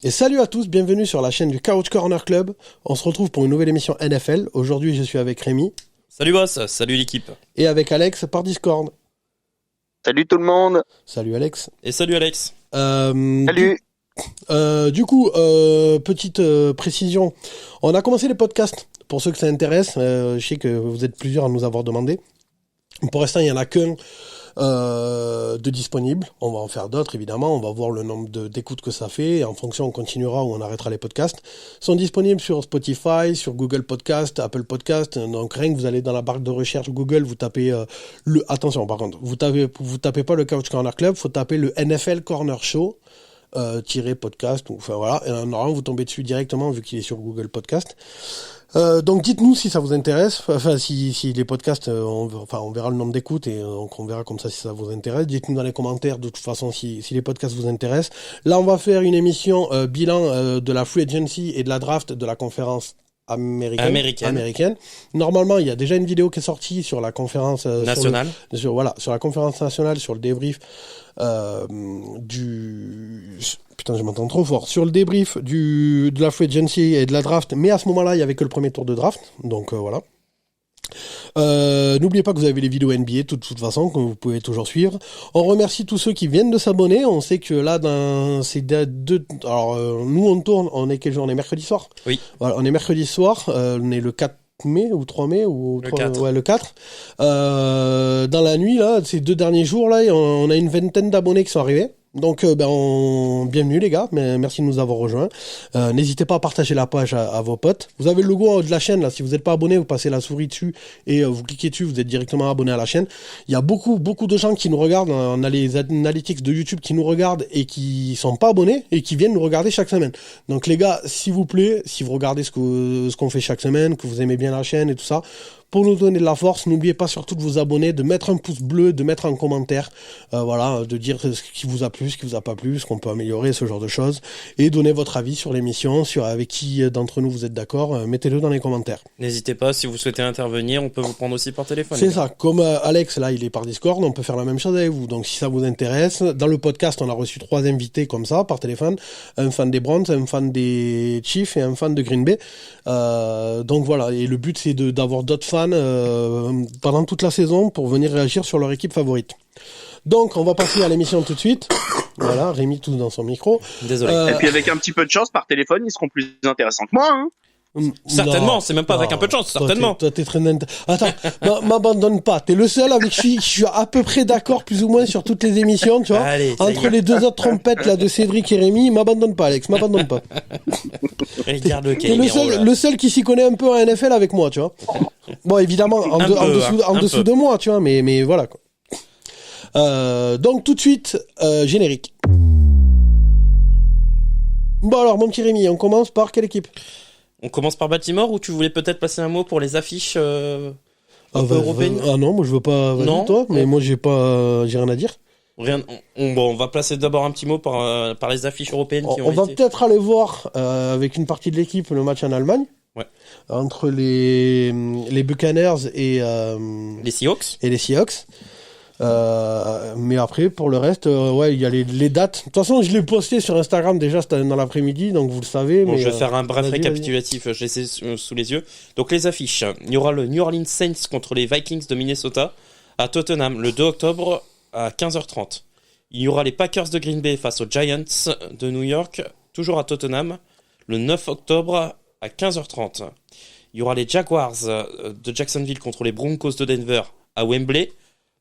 Et salut à tous, bienvenue sur la chaîne du Couch Corner Club. On se retrouve pour une nouvelle émission NFL. Aujourd'hui, je suis avec Rémi. Salut boss, salut l'équipe. Et avec Alex par Discord. Salut tout le monde. Salut Alex. Et salut Alex. Salut. Petite précision. On a commencé les podcasts. Pour ceux que ça intéresse, je sais que vous êtes plusieurs à nous avoir demandé. Pour l'instant, il n'y en a qu'un de disponible. On va en faire d'autres, évidemment. On va voir le nombre d'écoutes que ça fait. Et en fonction, on continuera ou on arrêtera les podcasts. Ils sont disponibles sur Spotify, sur Google Podcast, Apple Podcast. Donc, rien que vous allez dans la barre de recherche Google, vous tapez attention, par contre, vous tapez pas le Couch Corner Club, faut taper le NFL Corner Show. Podcast, enfin voilà, et normalement vous tombez dessus directement vu qu'il est sur Google Podcast. Donc dites-nous si ça vous intéresse, enfin si les podcasts, on verra le nombre d'écoutes et donc on verra comme ça si ça vous intéresse. Dites-nous dans les commentaires de toute façon si les podcasts vous intéressent. Là on va faire une émission bilan de la Free Agency et de la draft de la conférence américaine. Normalement, il y a déjà une vidéo qui est sortie sur la conférence nationale. Sur la conférence nationale, sur le débrief Putain, je m'entends trop fort. Sur le débrief de la Free Agency et de la draft, mais à ce moment-là, il n'y avait que le premier tour de draft. Donc voilà. N'oubliez pas que vous avez les vidéos NBA de toute façon que vous pouvez toujours suivre. On remercie tous ceux qui viennent de s'abonner. On sait que là dans ces deux nous on tourne, on est quel jour? On est mercredi soir. Oui. Voilà, on est mercredi soir, on est le 4 mai ou 3 mai ou le 4. Ouais, le 4. Dans la nuit là, ces 2 derniers jours là, on a une vingtaine d'abonnés qui sont arrivés. Donc bienvenue les gars, merci de nous avoir rejoints. N'hésitez pas à partager la page à vos potes. Vous avez le logo de la chaîne là, si vous n'êtes pas abonné, vous passez la souris dessus et vous cliquez dessus, vous êtes directement abonné à la chaîne. Il y a beaucoup de gens qui nous regardent, on a les analytics de YouTube qui nous regardent et qui sont pas abonnés et qui viennent nous regarder chaque semaine. Donc les gars, s'il vous plaît, si vous regardez ce qu'on fait chaque semaine, que vous aimez bien la chaîne et tout ça, pour nous donner de la force, n'oubliez pas surtout de vous abonner, de mettre un pouce bleu, de mettre un commentaire, de dire ce qui vous a plu, ce qui vous a pas plu, ce qu'on peut améliorer, ce genre de choses, et donner votre avis sur l'émission, sur avec qui d'entre nous vous êtes d'accord, mettez-le dans les commentaires. N'hésitez pas, si vous souhaitez intervenir, on peut vous prendre aussi par téléphone. C'est ça, comme Alex, là, il est par Discord, on peut faire la même chose avec vous. Donc si ça vous intéresse, dans le podcast, on a reçu 3 invités comme ça, par téléphone, un fan des Browns, un fan des Chiefs et un fan de Green Bay. Donc voilà, et le but c'est d'avoir d'autres fans pendant toute la saison pour venir réagir sur leur équipe favorite. Donc on va passer à l'émission tout de suite. Voilà, Rémi tousse dans son micro. Désolé. Et puis avec un petit peu de chance par téléphone, ils seront plus intéressants que moi. Hein. Certainement, Non, c'est même pas avec un peu de chance, certainement. Toi, t'es très Attends, m'abandonne pas. T'es le seul avec qui je suis à peu près d'accord plus ou moins sur toutes les émissions, tu vois. Allez, entre les 2 autres trompettes là de Cédric et Rémi, m'abandonne pas, Alex, m'abandonne pas. Regarde le T'es le seul qui s'y connaît un peu en NFL avec moi, tu vois. Bon, évidemment, en dessous de moi, tu vois, mais voilà, quoi. Donc, tout de suite, générique. Bon, alors, mon petit Rémi, on commence par quelle équipe? On commence par Baltimore, ou tu voulais peut-être passer un mot pour les affiches européennes? Ah non, moi je veux pas. Non, toi, mais moi j'ai rien à dire. Rien. On va placer d'abord un petit mot par les affiches européennes qui ont On va été. peut-être aller voir avec une partie de l'équipe le match en Allemagne. Ouais. Entre les Buccaneers et Les Seahawks. les Seahawks. Mais après, pour le reste, ouais, il y a les dates. De toute façon, je l'ai posté sur Instagram déjà dans l'après-midi, donc vous le savez. Bon, mais, je vais faire un bref vas-y. récapitulatif, je l'ai sous les yeux. Donc les affiches, il y aura le New Orleans Saints contre les Vikings de Minnesota à Tottenham le 2 octobre à 15h30. Il y aura les Packers de Green Bay face aux Giants de New York, toujours à Tottenham, le 9 octobre à 15h30. Il y aura les Jaguars de Jacksonville contre les Broncos de Denver à Wembley,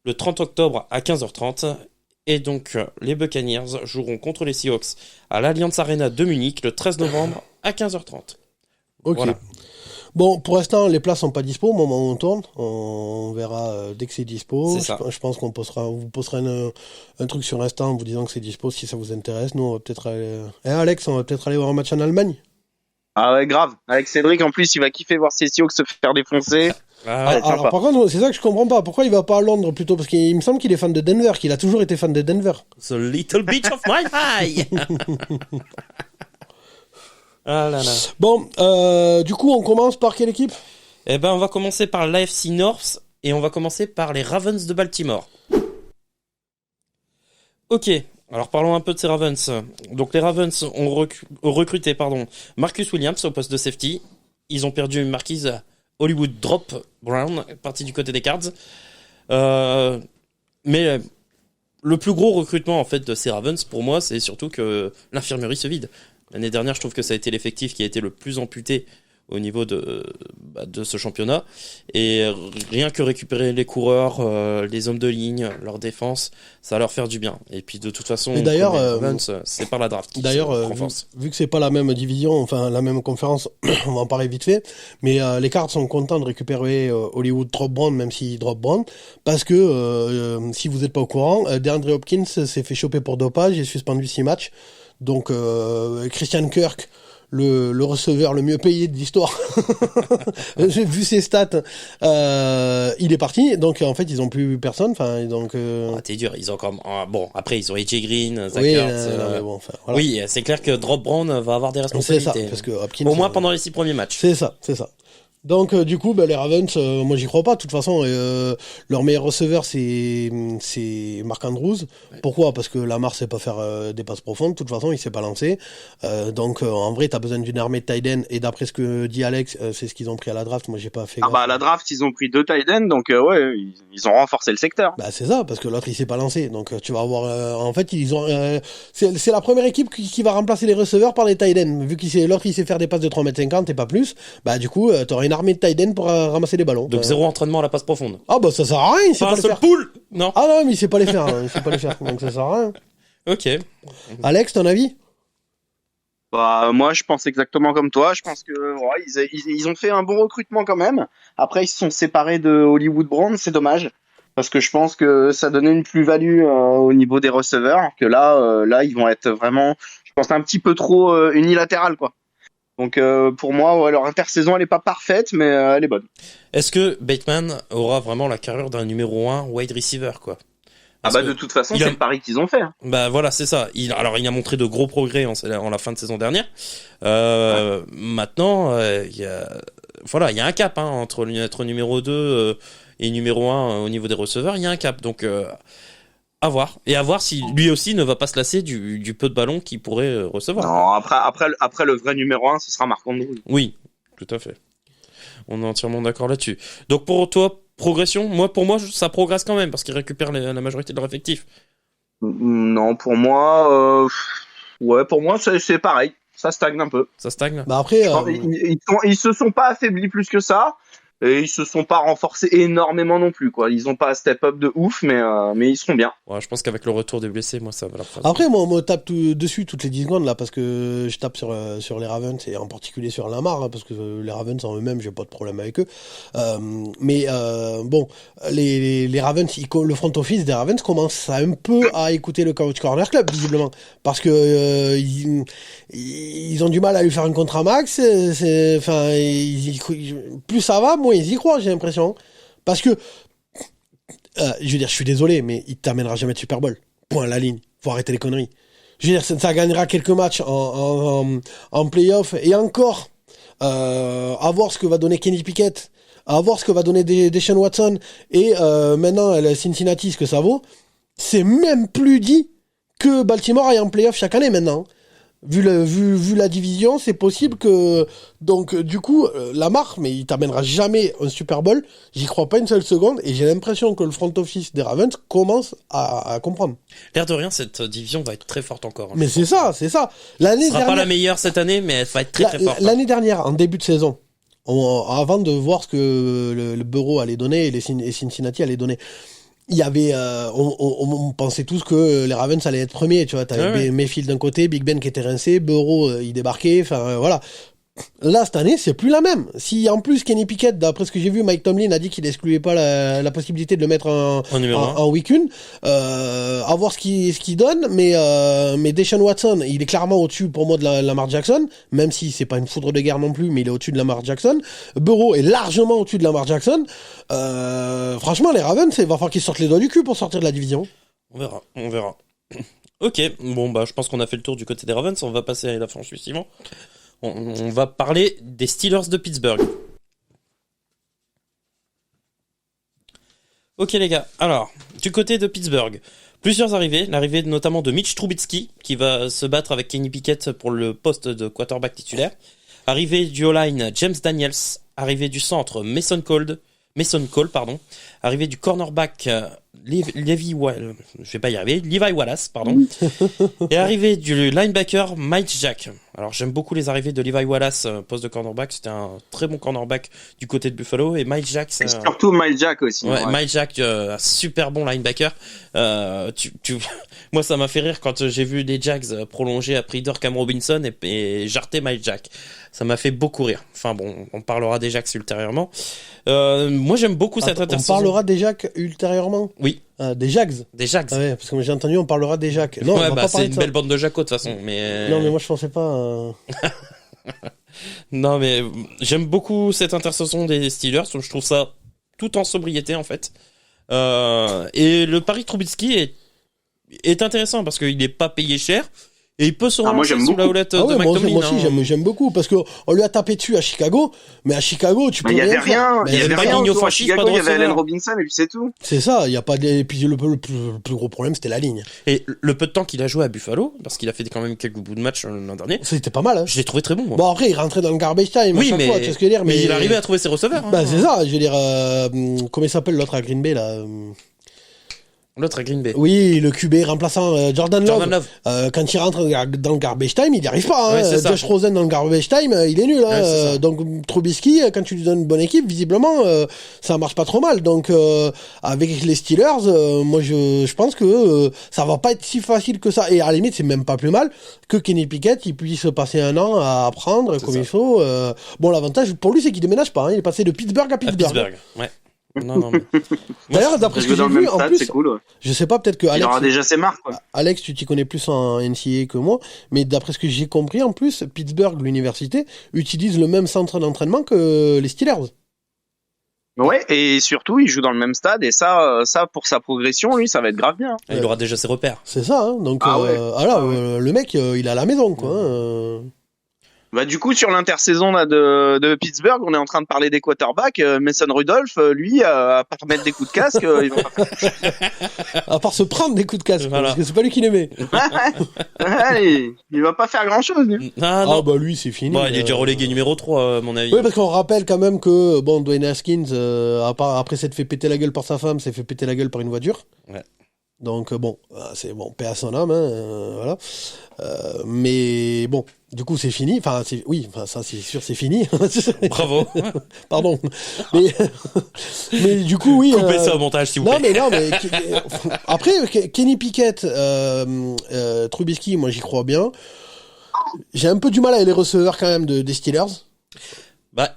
le 30 octobre à 15h30. Et donc, les Buccaneers joueront contre les Seahawks à l'Allianz Arena de Munich le 13 novembre à 15h30. Ok. Voilà. Bon, pour l'instant, les places sont pas dispo au moment où on tourne. On verra dès que c'est dispo. C'est ça. Je pense qu'on vous postera un truc sur Insta en vous disant que c'est dispo si ça vous intéresse. Nous, on va peut-être aller... Alex, on va peut-être aller voir un match en Allemagne. Ah ouais, grave. Avec Cédric, en plus, il va kiffer voir ses Seahawks se faire défoncer. Alors, par contre, c'est ça que je comprends pas. Pourquoi il va pas à Londres plutôt? Parce qu'il me semble qu'il est fan de Denver, qu'il a toujours été fan de Denver. The little bit of my eye. Ah là là. Bon, du coup, on commence par quelle équipe? Eh ben, on va commencer par l'AFC North et on va commencer par les Ravens de Baltimore. Ok, Alors parlons un peu de ces Ravens. Donc les Ravens ont recruté Marcus Williams au poste de safety. Ils ont perdu Marquise Hollywood Drop Brown, parti du côté des Cards. Mais le plus gros recrutement en fait de ces Ravens pour moi, c'est surtout que l'infirmerie se vide. L'année dernière, je trouve que ça a été l'effectif qui a été le plus amputé au niveau de ce championnat. Et rien que récupérer les coureurs, les hommes de ligne, leur défense, ça va leur faire du bien. Et puis de toute façon, Et d'ailleurs, c'est par la draft qui d'ailleurs, se renforce. vu que c'est pas la même division, enfin la même conférence, on va en parler vite fait. Mais les Cards sont contents de récupérer Hollywood Drop Brown, même s'il drop Brown, parce que si vous n'êtes pas au courant, DeAndre Hopkins s'est fait choper pour dopage et suspendu 6 matchs. Donc Christian Kirk, le receveur le mieux payé de l'histoire, j'ai vu ses stats, il est parti, donc en fait ils ont plus personne, enfin donc T'es dur, ils ont comme bon après ils ont AJ Green, Zach oui, Ertz, bon, enfin, voilà. oui, c'est clair que Drop Brown va avoir des responsabilités. C'est ça, parce que Hopkins, au moins pendant les 6 premiers matchs. c'est ça. Donc du coup, les Ravens, moi j'y crois pas. De toute façon, leur meilleur receveur c'est Mark Andrews. Ouais. Pourquoi ? Parce que Lamar sait pas faire des passes profondes. De toute façon, il s'est pas lancé. Donc en vrai, t'as besoin d'une armée de tight end. Et d'après ce que dit Alex, c'est ce qu'ils ont pris à la draft. Moi, j'ai pas fait. Ah bah à la draft ils ont pris 2 tight ends, donc ouais ils ont renforcé le secteur. Bah c'est ça, parce que l'autre il s'est pas lancé. Donc tu vas avoir, en fait ils ont, c'est la première équipe qui va remplacer les receveurs par les tight ends. Vu l'autre il sait faire des passes de 3,50 m et pas plus, bah du coup t'auras une armée de tight ends pour ramasser les ballons. Donc zéro entraînement à la passe profonde. Ah bah ça sert à rien, il sait Pas pas un les seul faire. pool. Non. Ah non mais il sait pas les faire, il sait pas les faire, donc ça sert à rien. Ok. Alex, ton avis ? Bah moi je pense exactement comme toi, je pense que ouais, ils ont fait un bon recrutement quand même. Après ils se sont séparés de Hollywood Brown, c'est dommage. Parce que je pense que ça donnait une plus-value au niveau des receveurs, que là ils vont être vraiment, je pense un petit peu trop unilatéral quoi. Donc pour moi ouais, leur intersaison elle est pas parfaite mais elle est bonne. Est-ce que Bateman aura vraiment la carrure d'un numéro 1 wide receiver quoi? Ah bah de toute façon c'est le pari qu'ils ont fait. Hein. Bah voilà c'est ça. Il a montré de gros progrès en la fin de saison dernière. Maintenant il y a un cap entre être numéro 2 et numéro 1 au niveau des receveurs, il y a un cap. Donc à voir. Et à voir si lui aussi ne va pas se lasser du peu de ballons qu'il pourrait recevoir. Non, après le vrai numéro 1 ce sera Marc Andrews. Oui, tout à fait. On est entièrement d'accord là-dessus. Donc pour toi, progression, pour moi ça progresse quand même parce qu'ils récupèrent la majorité de leur effectif. Non, pour moi pour moi c'est pareil, ça stagne un peu. Ça stagne. Bah après, ils se sont pas affaiblis plus que ça. Et ils se sont pas renforcés énormément non plus, quoi. Ils ont pas step up de ouf, mais ils seront bien. Ouais, je pense qu'avec le retour des blessés, moi, ça va leur faire. Après, moi, on me tape dessus toutes les 10 secondes, là, parce que je tape sur les Ravens, et en particulier sur Lamar, parce que les Ravens en eux-mêmes, j'ai pas de problème avec eux. Bon, les Ravens, le front office des Ravens commence un peu à écouter le Coach Corner Club, visiblement. Parce que, ils ont du mal à lui faire un contrat max, plus ça va, moins ils y croient, j'ai l'impression. Parce que, je veux dire, je suis désolé, mais il t'amènera jamais de Super Bowl. Point à la ligne. Faut arrêter les conneries. Je veux dire, ça gagnera quelques matchs en playoff. Et encore, à voir ce que va donner Kenny Pickett, à voir ce que va donner Deshaun Watson, et maintenant, Cincinnati, ce que ça vaut. C'est même plus dit que Baltimore aille en playoff chaque année maintenant. Vu la division, c'est possible que... Donc, du coup, Lamar, mais il t'amènera jamais un Super Bowl. J'y crois pas une seule seconde. Et j'ai l'impression que le front office des Ravens commence à comprendre. L'air de rien, cette division va être très forte encore. Mais c'est ça. L'année ce sera pas la meilleure cette année, mais elle va être très forte. L'année dernière, en début de saison, avant de voir ce que le Bureau allait donner et Cincinnati allait donner... Il y avait, on pensait tous que les Ravens allaient être premiers, tu vois. T'avais Mayfield d'un côté, Big Ben qui était rincé, Burrow, il débarquait, enfin, voilà. Là, cette année, c'est plus la même. Si, en plus, Kenny Pickett, d'après ce que j'ai vu, Mike Tomlin a dit qu'il excluait pas la possibilité de le mettre en week 1, à voir ce qu'il donne, mais Deshaun Watson, il est clairement au-dessus, pour moi, de Lamar Jackson, même si c'est pas une foudre de guerre non plus, mais il est au-dessus de Lamar Jackson. Burrow est largement au-dessus de Lamar Jackson. Franchement, les Ravens, il va falloir qu'ils sortent les doigts du cul pour sortir de la division. On verra. Ok, bon, je pense qu'on a fait le tour du côté des Ravens, on va passer à la franchise suivante. On va parler des Steelers de Pittsburgh. Ok les gars, alors, du côté de Pittsburgh, Plusieurs arrivées, l'arrivée notamment de Mitch Trubisky, qui va se battre avec Kenny Pickett pour le poste de quarterback titulaire. Arrivée du O-line James Daniels, arrivée du centre Mason Cole, arrivée du cornerback Levi Wallace, et arrivée du linebacker Mike Jack. Alors j'aime beaucoup les arrivées de Levi Wallace, poste de cornerback, c'était un très bon cornerback du côté de Buffalo, et Mike Jack, c'est surtout Mike Jack aussi. Ouais. Mike Jack, un super bon linebacker. Moi ça m'a fait rire quand j'ai vu les Jags prolonger après Cam Robinson et jarter Mike Jack. Ça m'a fait beaucoup rire. Enfin bon, on parlera des Jags ultérieurement. Moi j'aime beaucoup cette intersaison. On parlera des Jags ultérieurement. Oui. Des Jags. Des Jags. Ah ouais, parce que j'ai entendu on parlera des Jags. Non, ouais, c'est une belle bande de Jacko de toute façon. Mais non, mais moi je pensais pas. Non, mais j'aime beaucoup cette intersaison des Steelers. Je trouve ça tout en sobriété en fait. Et le pari Trubisky est intéressant parce qu'il n'est pas payé cher. Et il peut se relancer sous la houlette de McTominay. Moi aussi, j'aime beaucoup parce que on lui a tapé dessus à Chicago, mais à Chicago, tu peux rien faire. Il y avait rien autour à Chicago, il y avait Allen Robinson et puis c'est tout. C'est ça, il y a pas et puis le plus gros problème, c'était la ligne. Et le peu de temps qu'il a joué à Buffalo, parce qu'il a fait quand même quelques bouts de match l'an dernier. C'était pas mal, hein. Je l'ai trouvé très bon, moi. Bon, après, il rentrait dans le garbage time à chaque fois, tu sais ce que je veux dire, mais il arrivait à trouver ses receveurs. Bah, c'est ça, je veux dire, comment il s'appelle l'autre à Green Bay, là? L'autre à Green Bay. Oui, le QB remplaçant Jordan Love. Quand il rentre dans le garbage time, il n'y arrive pas. Hein. Ouais, Josh Rosen dans le garbage time, il est nul. Hein. Ouais, donc Trubisky, quand tu lui donnes une bonne équipe, visiblement, ça marche pas trop mal. Donc avec les Steelers, moi je pense que ça va pas être si facile que ça. Et à la limite, c'est même pas plus mal que Kenny Pickett, il puisse passer un an à apprendre comme il faut. Bon, l'avantage pour lui, c'est qu'il déménage pas. Hein. Il est passé de Pittsburgh à Pittsburgh. Ouais. Non, mais... D'ailleurs, d'après ce que j'ai vu, en plus, c'est cool, ouais. Je sais pas, peut-être que Alex... Il aura déjà ses marques, quoi. Alex, tu t'y connais plus en NCAA que moi, mais d'après ce que j'ai compris, en plus, Pittsburgh, l'université, utilise le même centre d'entraînement que les Steelers. Ouais, et surtout, il joue dans le même stade, et ça, pour sa progression, lui, ça va être grave bien. Il aura déjà ses repères. C'est ça, hein. Donc, le mec, il est à la maison, quoi. Hein. Bah du coup sur l'intersaison là de Pittsburgh, on est en train de parler des quarterbacks. Mason Rudolph, lui, à part mettre des coups de casque, il va pas faire. À part se prendre des coups de casque, voilà. Parce que c'est pas lui qui les met. Il va pas faire grand chose. Lui. Ah bah lui c'est fini. Bon, il est déjà relégué numéro 3 à mon avis. Oui, parce qu'on rappelle quand même que bon Dwayne Haskins, après s'être fait péter la gueule par sa femme, s'est fait péter la gueule par une voiture. Ouais. Donc bon, c'est bon, paix à son âme, hein, voilà. Mais bon, du coup c'est fini. Enfin ça c'est sûr c'est fini. Bravo. Pardon. Mais du coup oui. Coupez ça au montage s'il vous plaît. Non mais après Kenny Pickett, Trubisky, moi j'y crois bien. J'ai un peu du mal avec les receveurs quand même des Steelers.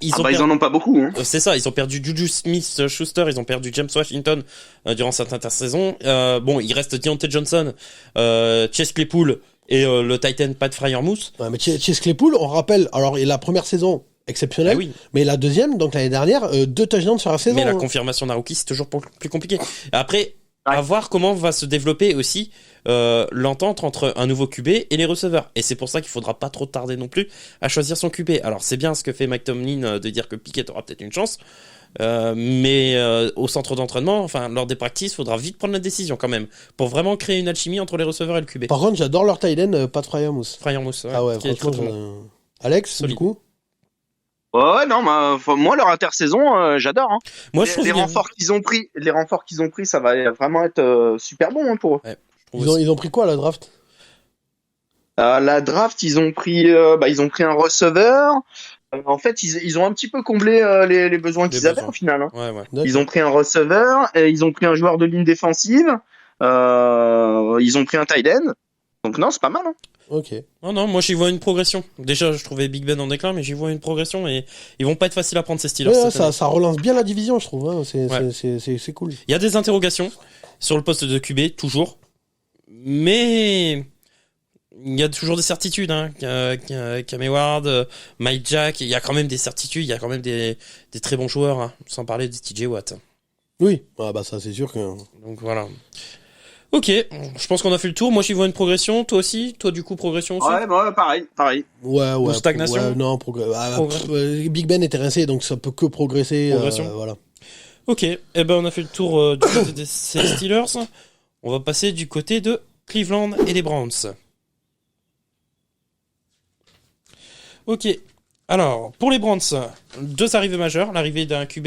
Ils en ont pas beaucoup. Hein. C'est ça, ils ont perdu Juju Smith-Schuster, ils ont perdu James Washington durant cette intersaison. Bon, il reste Deontay Johnson, Chase Claypool et le Titan Pat Freiermuth. Ouais, mais Chase Claypool, on rappelle, alors la première saison exceptionnelle, oui. Mais la deuxième, donc l'année dernière, 2 touchdowns sur la saison. Mais la confirmation d'un rookie, c'est toujours plus compliqué. Après, à voir comment va se développer aussi l'entente entre un nouveau QB et les receveurs. Et c'est pour ça qu'il faudra pas trop tarder non plus à choisir son QB. Alors c'est bien ce que fait Mike Tomlin de dire que Pickett aura peut-être une chance, mais au centre d'entraînement, enfin lors des practices, faudra vite prendre la décision quand même pour vraiment créer une alchimie entre les receveurs et le QB. Par contre, j'adore leur tight end, Pat Freiermuth. Freiermuth, ah ouais, franchement. Alex, solide. Du coup. Ouais, non, moi leur intersaison, j'adore. Hein. Moi, je trouve les renforts qu'ils ont pris, ça va vraiment être super bon hein, pour eux. Ouais, ils ont pris quoi à la draft? La draft, ils ont pris un receveur. En fait, ils ont un petit peu comblé les besoins qu'ils avaient au final. Hein. Ouais. Ils ont pris un receveur, et ils ont pris un joueur de ligne défensive. Ils ont pris un tight end. Donc non, c'est pas mal. Hein. Ok. Non, moi j'y vois une progression. Déjà, je trouvais Big Ben en déclin, mais j'y vois une progression et ils vont pas être faciles à prendre ces Steelers. Ouais, ça relance bien la division, je trouve. Hein. C'est cool. Il y a des interrogations sur le poste de QB, toujours. Mais il y a toujours des certitudes. Hein. Cam Hayward, Mike Jack, il y a quand même des certitudes, il y a quand même des très bons joueurs, hein, sans parler de TJ Watt. Oui, ça c'est sûr que... Donc voilà. Ok, je pense qu'on a fait le tour. Moi, j'y vois une progression. Toi aussi? Toi, du coup, progression aussi? Ouais, pareil. Ouais. Ou stagnation? Non, Big Ben était rincé, donc ça peut que progresser. Progression. Voilà. Ok, on a fait le tour du côté des Steelers. On va passer du côté de Cleveland et des Browns. Ok. Alors, pour les Browns, 2 arrivées majeures. L'arrivée d'un QB...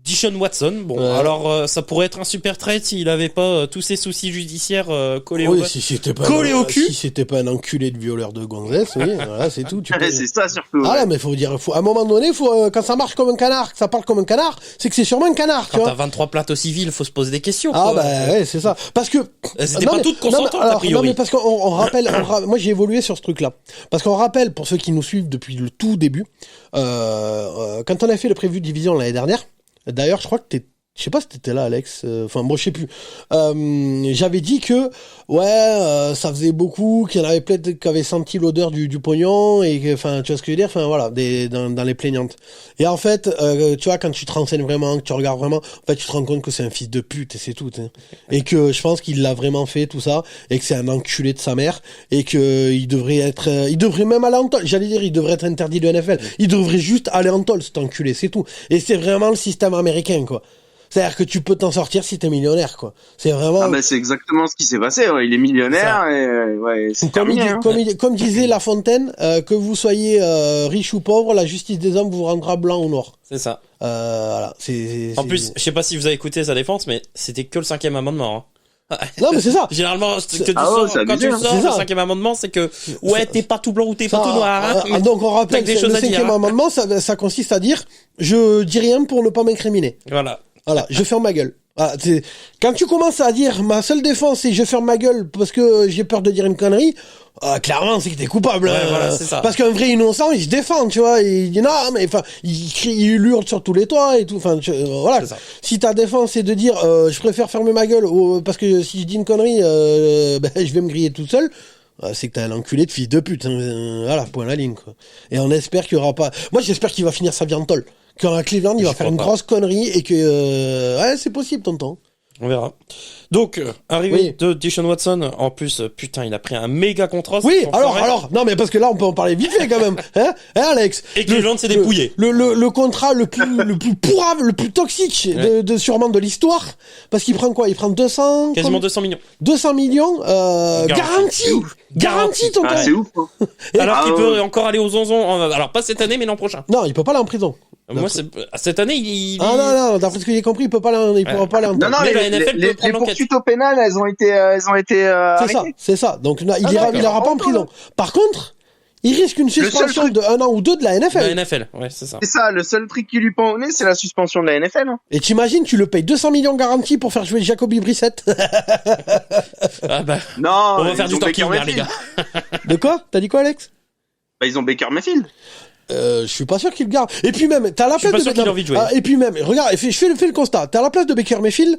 Deshaun Watson, bon, Ouais. alors ça pourrait être un super trade s'il avait pas tous ces soucis judiciaires collés Oui, au si c'était pas collé au cul. Si c'était pas un enculé de violeur de gonzesse, oui, voilà, c'est tout. Tu peux... C'est ça surtout. Ah ouais. là, mais à un moment donné, quand ça marche comme un canard, que ça parle comme un canard, c'est que c'est sûrement un canard, tu Quand vois. t'as 23 plateaux civils, faut se poser des questions. Ah quoi. bah ouais, c'est ça. Parce que C'était non, pas mais- toutes non, mais consentantes, a alors, priori. Non mais parce qu'on rappelle, moi j'ai évolué sur ce truc-là. Parce qu'on rappelle pour ceux qui nous suivent depuis le tout début, quand on a fait le prévu de division l'année dernière. D'ailleurs, je crois que je sais pas si t'étais là, Alex. Enfin, bon, je sais plus. J'avais dit que, ça faisait beaucoup, qu'il y en avait peut-être qui avaient senti l'odeur du pognon et que, enfin, tu vois ce que je veux dire. Enfin, voilà, dans les plaignantes. Et en fait, tu vois, quand tu te renseignes vraiment, que tu regardes vraiment, en fait, tu te rends compte que c'est un fils de pute et c'est tout. T'sais. Et que je pense qu'il l'a vraiment fait tout ça et que c'est un enculé de sa mère et que il devrait même aller en tôle. J'allais dire, il devrait être interdit de NFL. Il devrait juste aller en tôle, cet enculé, c'est tout. Et c'est vraiment le système américain, quoi. C'est-à-dire que tu peux t'en sortir si t'es millionnaire, quoi. C'est vraiment... Ah bah c'est exactement ce qui s'est passé. Ouais. Il est millionnaire et ouais, c'est terminé. Hein. Comme disait La Fontaine, que vous soyez riche ou pauvre, la justice des hommes vous rendra blanc ou noir. C'est ça. Voilà. En plus, je sais pas si vous avez écouté sa défense, mais c'était que le 5e amendement. Hein. Non, mais c'est ça. Généralement, quand tu abusé, sors c'est le ça. 5e amendement, c'est que t'es pas tout blanc ou t'es pas tout noir. Hein, mais Donc on rappelle, t'as des le choses à dire, 5e hein. amendement, ça consiste à dire, je dis rien pour ne pas m'incriminer. Voilà. Voilà, je ferme ma gueule. Voilà, quand tu commences à dire ma seule défense c'est je ferme ma gueule parce que j'ai peur de dire une connerie, clairement c'est que t'es coupable. Ouais, voilà, c'est ça. Parce qu'un vrai innocent il se défend, tu vois, il dit non mais enfin il crie, il hurle sur tous les toits et tout. Enfin voilà. C'est ça. Si ta défense c'est de dire je préfère fermer ma gueule parce que si je dis une connerie, je vais me griller tout seul. C'est que t'as un enculé de fils de pute. Voilà, point à la ligne, quoi. Et on espère qu'il y aura pas. Moi, j'espère qu'il va finir sa vie en tôle. Qu'à Cleveland, il va faire une grosse connerie et que ouais, c'est possible, tonton. On verra. Donc, arrivée Oui. de Deshaun Watson. En plus, putain, il a pris un méga contrat. Oui, cet enfoiré. alors, non, mais parce que là, on peut en parler vite fait quand même, hein, Alex. Et Cleveland s'est dépouillé. Le contrat le plus pourrave, le plus toxique sûrement de l'histoire, parce qu'il prend quoi? Il prend 200, Quasiment 200 millions. 200 millions, garantie, tonton. Ah c'est ouf. Hein. Alors Ah, qu'il ouais. peut encore aller aux 11 ans. Alors, pas cette année, mais l'an prochain. Non, il peut pas aller en prison. Moi, cette année, il... Ah non, d'après ce que j'ai compris, il pourra pas aller en Non, non, Mais les, la NFL peut les prendre l'enquête. poursuites au pénal, elles ont été C'est arrêtées. ça, c'est ça. Donc là, il d'accord. ira pas en prison. Par contre, il risque une seul suspension truc- de 1 an ou 2 de la NFL. La NFL, ouais, c'est ça. C'est ça, le seul truc qui lui pend au nez, c'est la suspension de la NFL. Hein. Et t'imagines, tu le payes 200 millions garantis pour faire jouer Jacoby Brissett. Ah bah, Non, on va faire ils du ont Baker talking, là, les Mayfield. gars. De quoi? T'as dit quoi, Alex? Bah, ils ont Baker Mayfield. Je suis pas sûr qu'il le garde. Et puis même, t'as la Je suis place pas de sûr qu'il ait envie de jouer. et puis même, regarde, fais le constat. T'as la place de Baker Mayfield.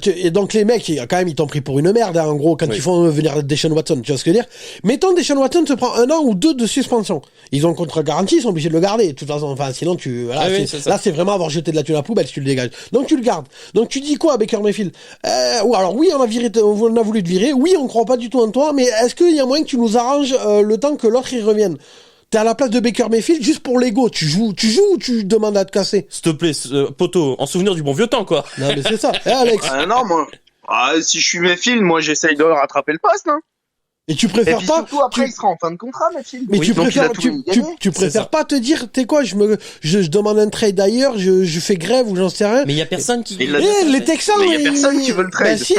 Et donc les mecs, quand même, ils t'ont pris pour une merde, hein, en gros, quand Oui. ils font venir Deshaun Watson, tu vois ce que je veux dire. Mettons Deshaun Watson se prend 1 an ou 2 de suspension. Ils ont le contrat garanti, ils sont obligés de le garder. De toute façon, enfin, sinon voilà, Ah oui, c'est ça. là, c'est vraiment avoir jeté de la thune à la poubelle si tu le dégages. Donc tu le gardes. Donc tu dis quoi à Baker Mayfield? Ou alors oui, on a voulu te virer. Oui, on croit pas du tout en toi, mais est-ce qu'il y a moyen que tu nous arranges le temps que l'autre il revienne? T'es à la place de Baker Mayfield juste pour l'ego. Tu joues ou tu demandes à te casser? S'il te plaît, poteau, en souvenir du bon vieux temps, quoi. Non, mais c'est ça. Alex. Non, moi. Si je suis Mayfield, moi j'essaye de rattraper le poste. Hein. Et tu Et préfères puis pas. surtout après, il sera en fin de contrat, Mayfield. Mais Oui, tu donc il a préfères, tout gagné. tu C'est ça. préfères pas te dire, t'es quoi, je demande un trade ailleurs, je fais grève ou j'en sais rien. Mais il y a personne qui... Il l'a Eh, les Texans, Mais y a personne qui veut le trade. Bah si,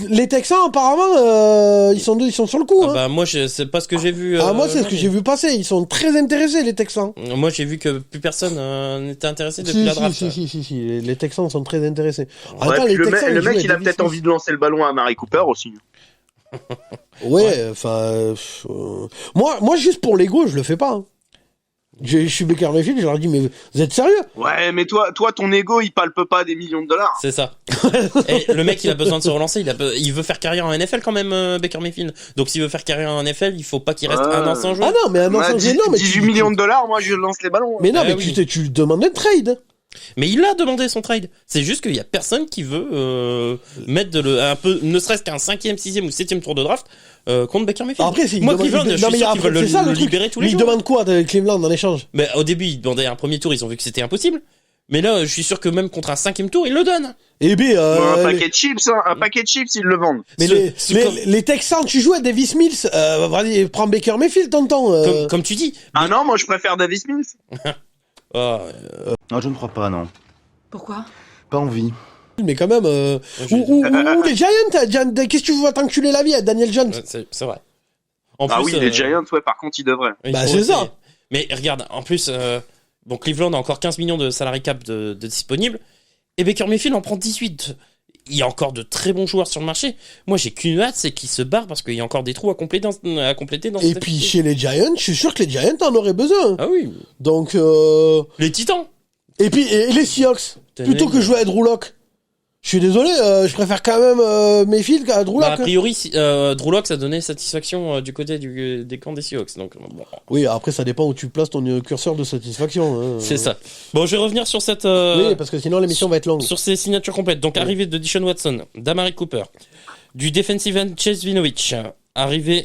les Texans apparemment, ils sont sur le coup. Ah hein. bah moi c'est pas ce que j'ai vu. Moi c'est ce que j'ai vu passer. Ils sont très intéressés les Texans. Moi j'ai vu que plus personne n'était intéressé depuis Si, la draft. si. Les Texans sont très intéressés. En Ouais, même temps, puis les Texans, le ils jouent mec, avec il a David peut-être Smith. envie de lancer le ballon à Mary Cooper aussi. Ouais, enfin, moi juste pour l'ego, je le fais pas. Hein. Je suis Baker Mayfield, je leur dis mais vous êtes sérieux? Ouais, mais toi, ton ego, il palpe pas des millions de dollars. C'est ça. Et le mec il a besoin de se relancer, il veut faire carrière en NFL quand même, Baker Mayfield. Donc s'il veut faire carrière en NFL, il faut pas qu'il reste un an sans jouer. Ah non, mais un an Ouais, sans jouer, non, mais 18 millions de dollars, moi je lance les ballons. Mais non, Ah mais oui. tu demandes un trade. Mais il a demandé son trade. C'est juste qu'il y a personne qui veut mettre un peu, ne serait-ce qu'un 5e, 6e ou 7e tour de draft contre Baker Mayfield. Après, c'est Moi Cleveland, je suis sûr qu'ils veulent c'est ça le le truc. libérer tous Mais les ils jours. demandent quoi de Cleveland en échange? Mais au début, ils demandaient un premier tour, ils ont vu que c'était impossible. Mais là, je suis sûr que même contre un 5e tour, il le donne. Et B, un paquet de chips, un paquet de chips, ils le vendent. mais les Texans, tu joues à Davis Mills, vas-y, prends Baker Mayfield, tonton. Comme tu dis. Ah non, moi je préfère Davis Mills. Non, je ne crois pas, non. Pourquoi ? Pas envie. Mais quand même, ou les Giants, qu'est-ce que tu veux t'enculer la vie à Daniel Jones? C'est vrai. En Ah plus, oui, les Giants, ouais, par contre, ils devraient. Bah, c'est ça. Mais regarde, en plus, bon, Cleveland a encore 15 millions de salary cap de disponibles. Et Baker Mayfield en prend 18. Il y a encore de très bons joueurs sur le marché. Moi, j'ai qu'une hâte, c'est qu'ils se barrent parce qu'il y a encore des trous à compléter dans Et cette puis équipe. chez les Giants, je suis sûr que les Giants en auraient besoin. Ah oui. Donc, Les Titans. et puis et les Seahawks, plutôt que jouer à Drew Lock. Je suis désolé, je préfère quand même Mayfield qu'à Drew Lock. A priori, Drew Lock, ça donnait satisfaction du côté des camps des Seahawks. Donc, bon. Oui, après ça dépend où tu places ton curseur de satisfaction. Hein. C'est ça. Bon, je vais revenir sur cette. Oui, parce que sinon l'émission va être longue. Sur ces signatures complètes. Donc, arrivée de Deshaun Watson, d'Amari Cooper, du defensive end Chase Winovich, arrivée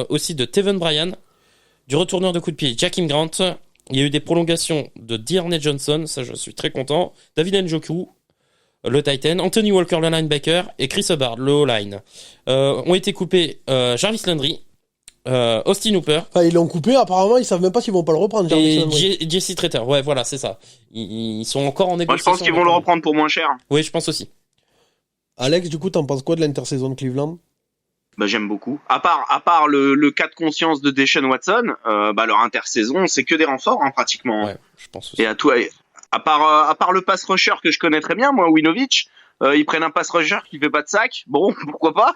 aussi de Teven Bryan, du retourneur de coup de pied Jakim Grant. Il y a eu des prolongations de Dearnay Johnson, ça je suis très content. David Njoku, le Titan, Anthony Walker, le linebacker, et Chris Hubbard, le O-line. Ont été coupés Jarvis Landry, Austin Hooper, Enfin, ils l'ont coupé, apparemment ils savent même pas s'ils vont pas le reprendre. Jarvis et Landry. Jesse Traiter. Ouais, voilà, c'est ça. Ils sont encore en Moi, je négociation. pense qu'ils vont le reprendre pour moins cher. Oui, je pense aussi. Alex, du coup, t'en penses quoi de l'intersaison de Cleveland? Bah, j'aime beaucoup. À part le cas de conscience de Deshaun Watson, bah, leur intersaison, c'est que des renforts, hein, pratiquement. Ouais, je pense aussi. Et à part le pass rusher que je connais très bien, moi, Winovich, ils prennent un pass rusher qui fait pas de sac. Bon, pourquoi pas?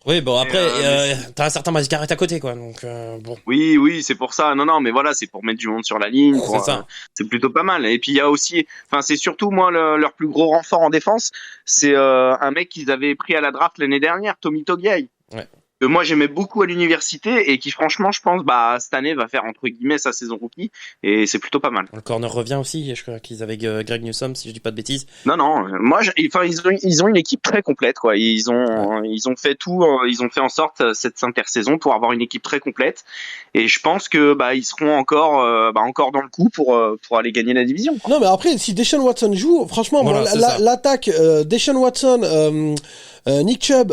Oui, bon, après, mais t'as un certain Myles Garrett à côté, quoi. Donc, bon. Oui, c'est pour ça. Non, mais voilà, c'est pour mettre du monde sur la ligne. C'est ça. C'est plutôt pas mal. Et puis il y a aussi, enfin, c'est surtout moi leur plus gros renfort en défense, c'est un mec qu'ils avaient pris à la draft l'année dernière, Tommy Togiai. Ouais. Que moi j'aimais beaucoup à l'université et qui franchement, je pense, bah cette année va faire entre guillemets sa saison rookie et c'est plutôt pas mal. Le corner revient aussi. Je crois qu'ils avaient Greg Newsome, si je dis pas de bêtises. Non, moi, ils ont une équipe très complète, quoi. Ils ont fait tout, ils ont fait en sorte cette intersaison pour avoir une équipe très complète. Et je pense que bah ils seront encore dans le coup pour aller gagner la division. Non, mais après, si Deshaun Watson joue, franchement, Voilà, moi, c'est ça. l'attaque Deshaun Watson, Nick Chubb,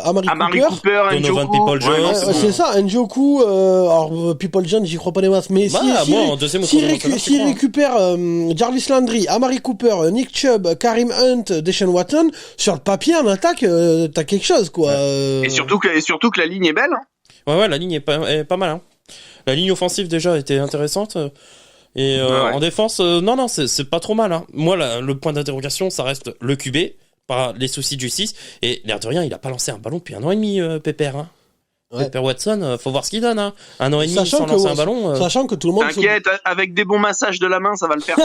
Amari Cooper, Donovan Peoples-Jones. non, ouais, c'est ça, Njoku, alors People John, j'y crois pas des masses, mais Bah, si, moi, en deuxième s'il tour de receveur, j'y crois. récupère Jarvis Landry, Amari Cooper, Nick Chubb, Karim Hunt, Deshaun Watson, sur le papier en attaque, t'as quelque chose, quoi. Et surtout que la ligne est belle. Hein. Ouais, la ligne est pas mal. Hein. La ligne offensive déjà était intéressante. Et Ouais. en défense, non, c'est pas trop mal. Hein. Moi, le point d'interrogation, ça reste le QB, par les soucis de justice. Et l'air de rien, il a pas lancé un ballon depuis 1 an et demi, Pépère. Hein. Ouais. Pépère Watson, faut voir ce qu'il donne. Hein. 1 an et demi Sachant sans que- lancer un ballon. Sachant que tout le monde T'inquiète, avec des bons massages de la main, ça va le faire.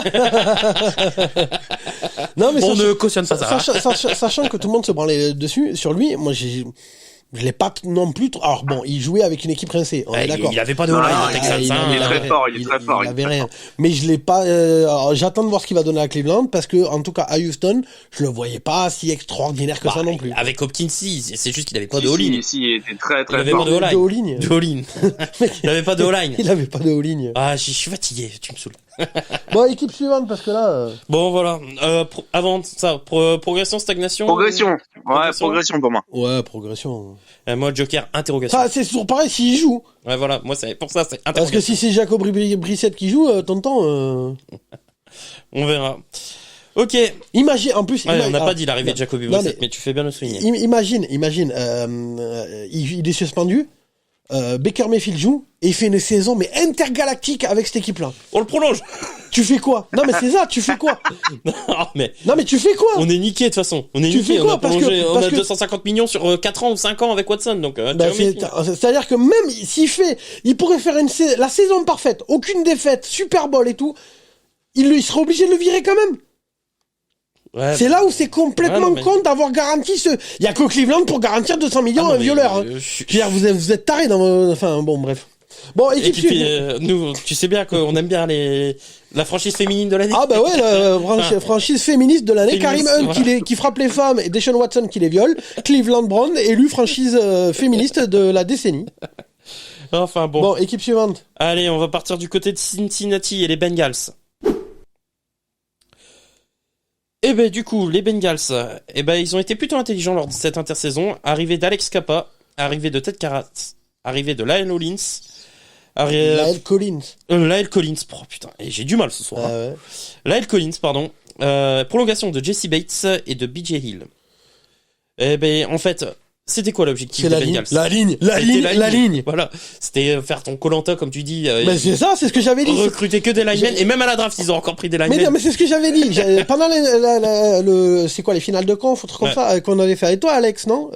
Non, mais on ne cautionne pas ça. sachant que tout le monde se branlait dessus, sur lui, moi, je l'ai pas non plus trop. Alors bon, il jouait avec une équipe rincée, on est d'accord. Il avait pas de Non, O-line, non, le Texans. il est hein. très fort, il est très fort. Il avait rien. Mais je l'ai pas. Alors, j'attends de voir ce qu'il va donner à Cleveland parce que, en tout cas, à Houston, je le voyais pas si extraordinaire que Bah, ça non plus. Avec Hopkins, si, c'est juste qu'il avait pas de Si, O-line. si, il était très Il très avait fort. pas de O-line. De O-line. De O-line. Il avait pas de O-line. Il avait pas de O-line. Ah, je suis fatigué, tu me saoules. Bon, équipe suivante parce que là. Bon, voilà. Avant ça, progression, stagnation. Progression. Ouais, Progression. progression pour moi. Ouais, progression. Moi, Joker, interrogation. Ça, c'est toujours pareil s'il joue. Ouais, voilà. Moi, c'est pour ça, c'est Parce que interrogation. si c'est Jacob Brissett qui joue, tonton. On verra. Ok. Imagine, en plus. Ouais, on n'a ah, pas dit l'arrivée de Jacoby non, Brissett, mais tu fais bien de le souligner. Imagine, il est suspendu. Baker Mayfield joue et il fait une saison mais intergalactique avec cette équipe-là. On le prolonge. Tu fais quoi? Non mais c'est ça, tu fais quoi? Non, mais Non mais tu fais quoi? on est niqué de toute façon. On est Tu niqué. fais On quoi a parce que- prolongé, on parce a que- 250 millions sur 4 ans ou 5 ans avec Watson. Donc, Bah, c'est-à-dire que même s'il fait, il pourrait faire la saison parfaite, aucune défaite, Super Bowl et tout, il sera obligé de le virer quand même. ouais, C'est là où c'est complètement Ouais, non, mais- con d'avoir garanti ce. Il y a que Cleveland pour garantir 200 millions à un violeur. Hein. Je veux dire, vous êtes tarés dans vos... Enfin bon, bref. Bon, Et équipe puis, suivante. nous, tu sais bien qu'on aime bien la franchise féminine de l'année. Ah bah ouais, la franchise féministe de l'année, Karim Féministe, Hunt voilà. qui frappe les femmes et Deshaun Watson qui les viole, Cleveland Brown élu franchise féministe de la décennie. Enfin bon. Bon, équipe suivante. Allez, on va partir du côté de Cincinnati et les Bengals. Et ben du coup, les Bengals, ils ont été plutôt intelligents lors de cette intersaison. Arrivée d'Alex Kappa, arrivée de Ted Karras, arrivée de La'el Collins, La'el Collins. La'el Collins, oh putain, et j'ai du mal ce soir. Ouais. La'el Collins, pardon. Prolongation de Jesse Bates et de BJ Hill. Eh ben en fait, c'était quoi l'objectif des Bengals? La ligne. Voilà, c'était faire ton Koh-Lanta comme tu dis. Mais c'est ça, c'est ce que j'avais dit. Recruter que des linemen, et même à la draft, ils ont encore pris des linemen. Mais non, mais c'est ce que j'avais dit. Pendant c'est quoi, les finales de conf, un truc comme ça, qu'on avait fait avec toi, Alex, non?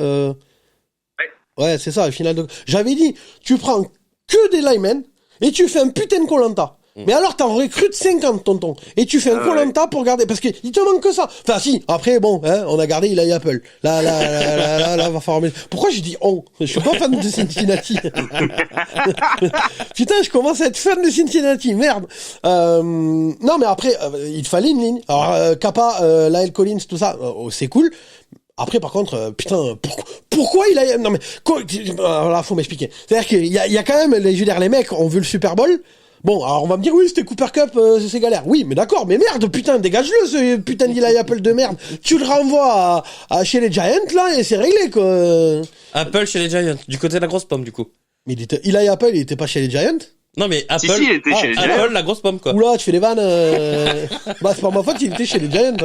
Ouais, c'est ça, les finales de j'avais dit, tu prends que des linemen, et tu fais un putain de Koh-Lanta. Mais alors, t'en recrutes 50, tonton. Et tu fais un Koh-Lanta pour garder, parce que il te manque que ça. Enfin, si, après, bon, on a gardé Eli Apple. Là, va falloir mettre. Pourquoi j'ai dit on? Je suis pas fan de Cincinnati. Putain, je commence à être fan de Cincinnati, merde. Non, mais après, il te fallait une ligne. Alors, Kappa, La'el Collins, tout ça, c'est cool. Après, par contre, putain, pourquoi il a... Non, mais... Là, faut m'expliquer. C'est-à-dire qu'il y a quand même... Je veux dire, les mecs ont vu le Super Bowl. Bon, alors on va me dire, oui, c'était Cooper Cup, c'est galère. Oui, mais d'accord, mais merde, putain, dégage-le, ce putain d'Eli Apple de merde. Tu le renvoies à chez les Giants, là, et c'est réglé, quoi. Apple chez les Giants, du côté de la grosse pomme, du coup. Mais Eli Apple, il était pas chez les Giants? Non, mais Apple... Si, il était chez les Giants. Apple, la grosse pomme, quoi. Oula, tu fais des vannes, Bah, c'est pas ma faute, il était chez les Giants,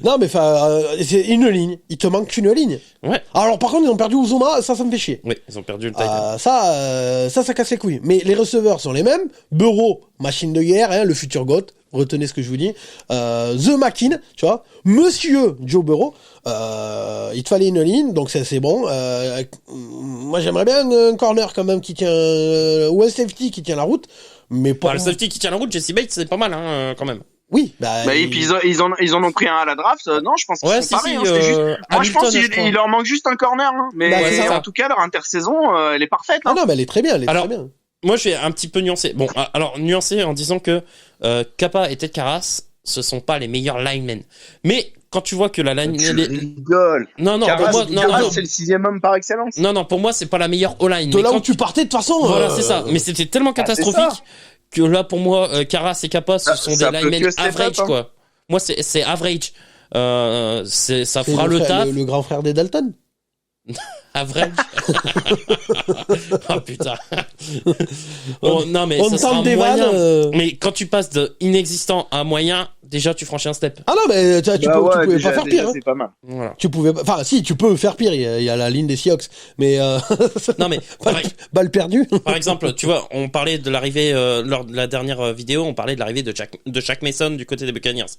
Non, mais c'est une ligne. Il te manque qu'une ligne. Ouais. Alors, par contre, ils ont perdu Uzuma, ça me fait chier. Oui, ils ont perdu le Titan. Ça casse les couilles. Mais les receveurs sont les mêmes. Burrow, machine de guerre, hein, le futur GOAT. Retenez ce que je vous dis. The Machine, tu vois. Monsieur Joe Burrow. Il te fallait une ligne, donc c'est bon. Moi, j'aimerais bien un corner quand même qui tient, ou un safety qui tient la route. Mais pas. Le safety qui tient la route, Jesse Bates, c'est pas mal, hein, quand même. Oui, et puis ils en ont pris un à la draft. Non, je pense qu'ils sont pareils. Moi, je pense qu'il leur manque juste un corner. Hein. Mais en tout cas, leur intersaison, elle est parfaite. Hein. Ah non, mais elle est très bien. Très bien. Moi, je vais un petit peu nuancer. Bon, alors nuancer en disant que Kappa et Ted Karras, ce sont pas les meilleurs linemen. Mais quand tu vois que la line, tu rigoles. Non, Karras, pour moi, non, c'est le 6e homme par excellence. Non, pour moi, c'est pas la meilleure O-line. De là où tu partais, de toute façon. Voilà, c'est ça. Mais c'était tellement catastrophique que là, pour moi, Karras et Kappa, ce sont des linemen average, quoi. Moi, c'est average. Ça fera le taf. Le grand frère des Dalton. Average. Oh putain. Non, mais ça sera moyen. Mais quand tu passes de inexistant à moyen, déjà tu franchis un step. Ah non, mais tu pouvais pas faire pire. C'est pas mal. Voilà. Tu pouvais, enfin, si, tu peux faire pire. Il y a la ligne des Seahawks, mais non, mais balle perdue. Par exemple, tu vois, on parlait de l'arrivée lors de la dernière vidéo, on parlait de l'arrivée de Shaq Mason du côté des Buccaneers.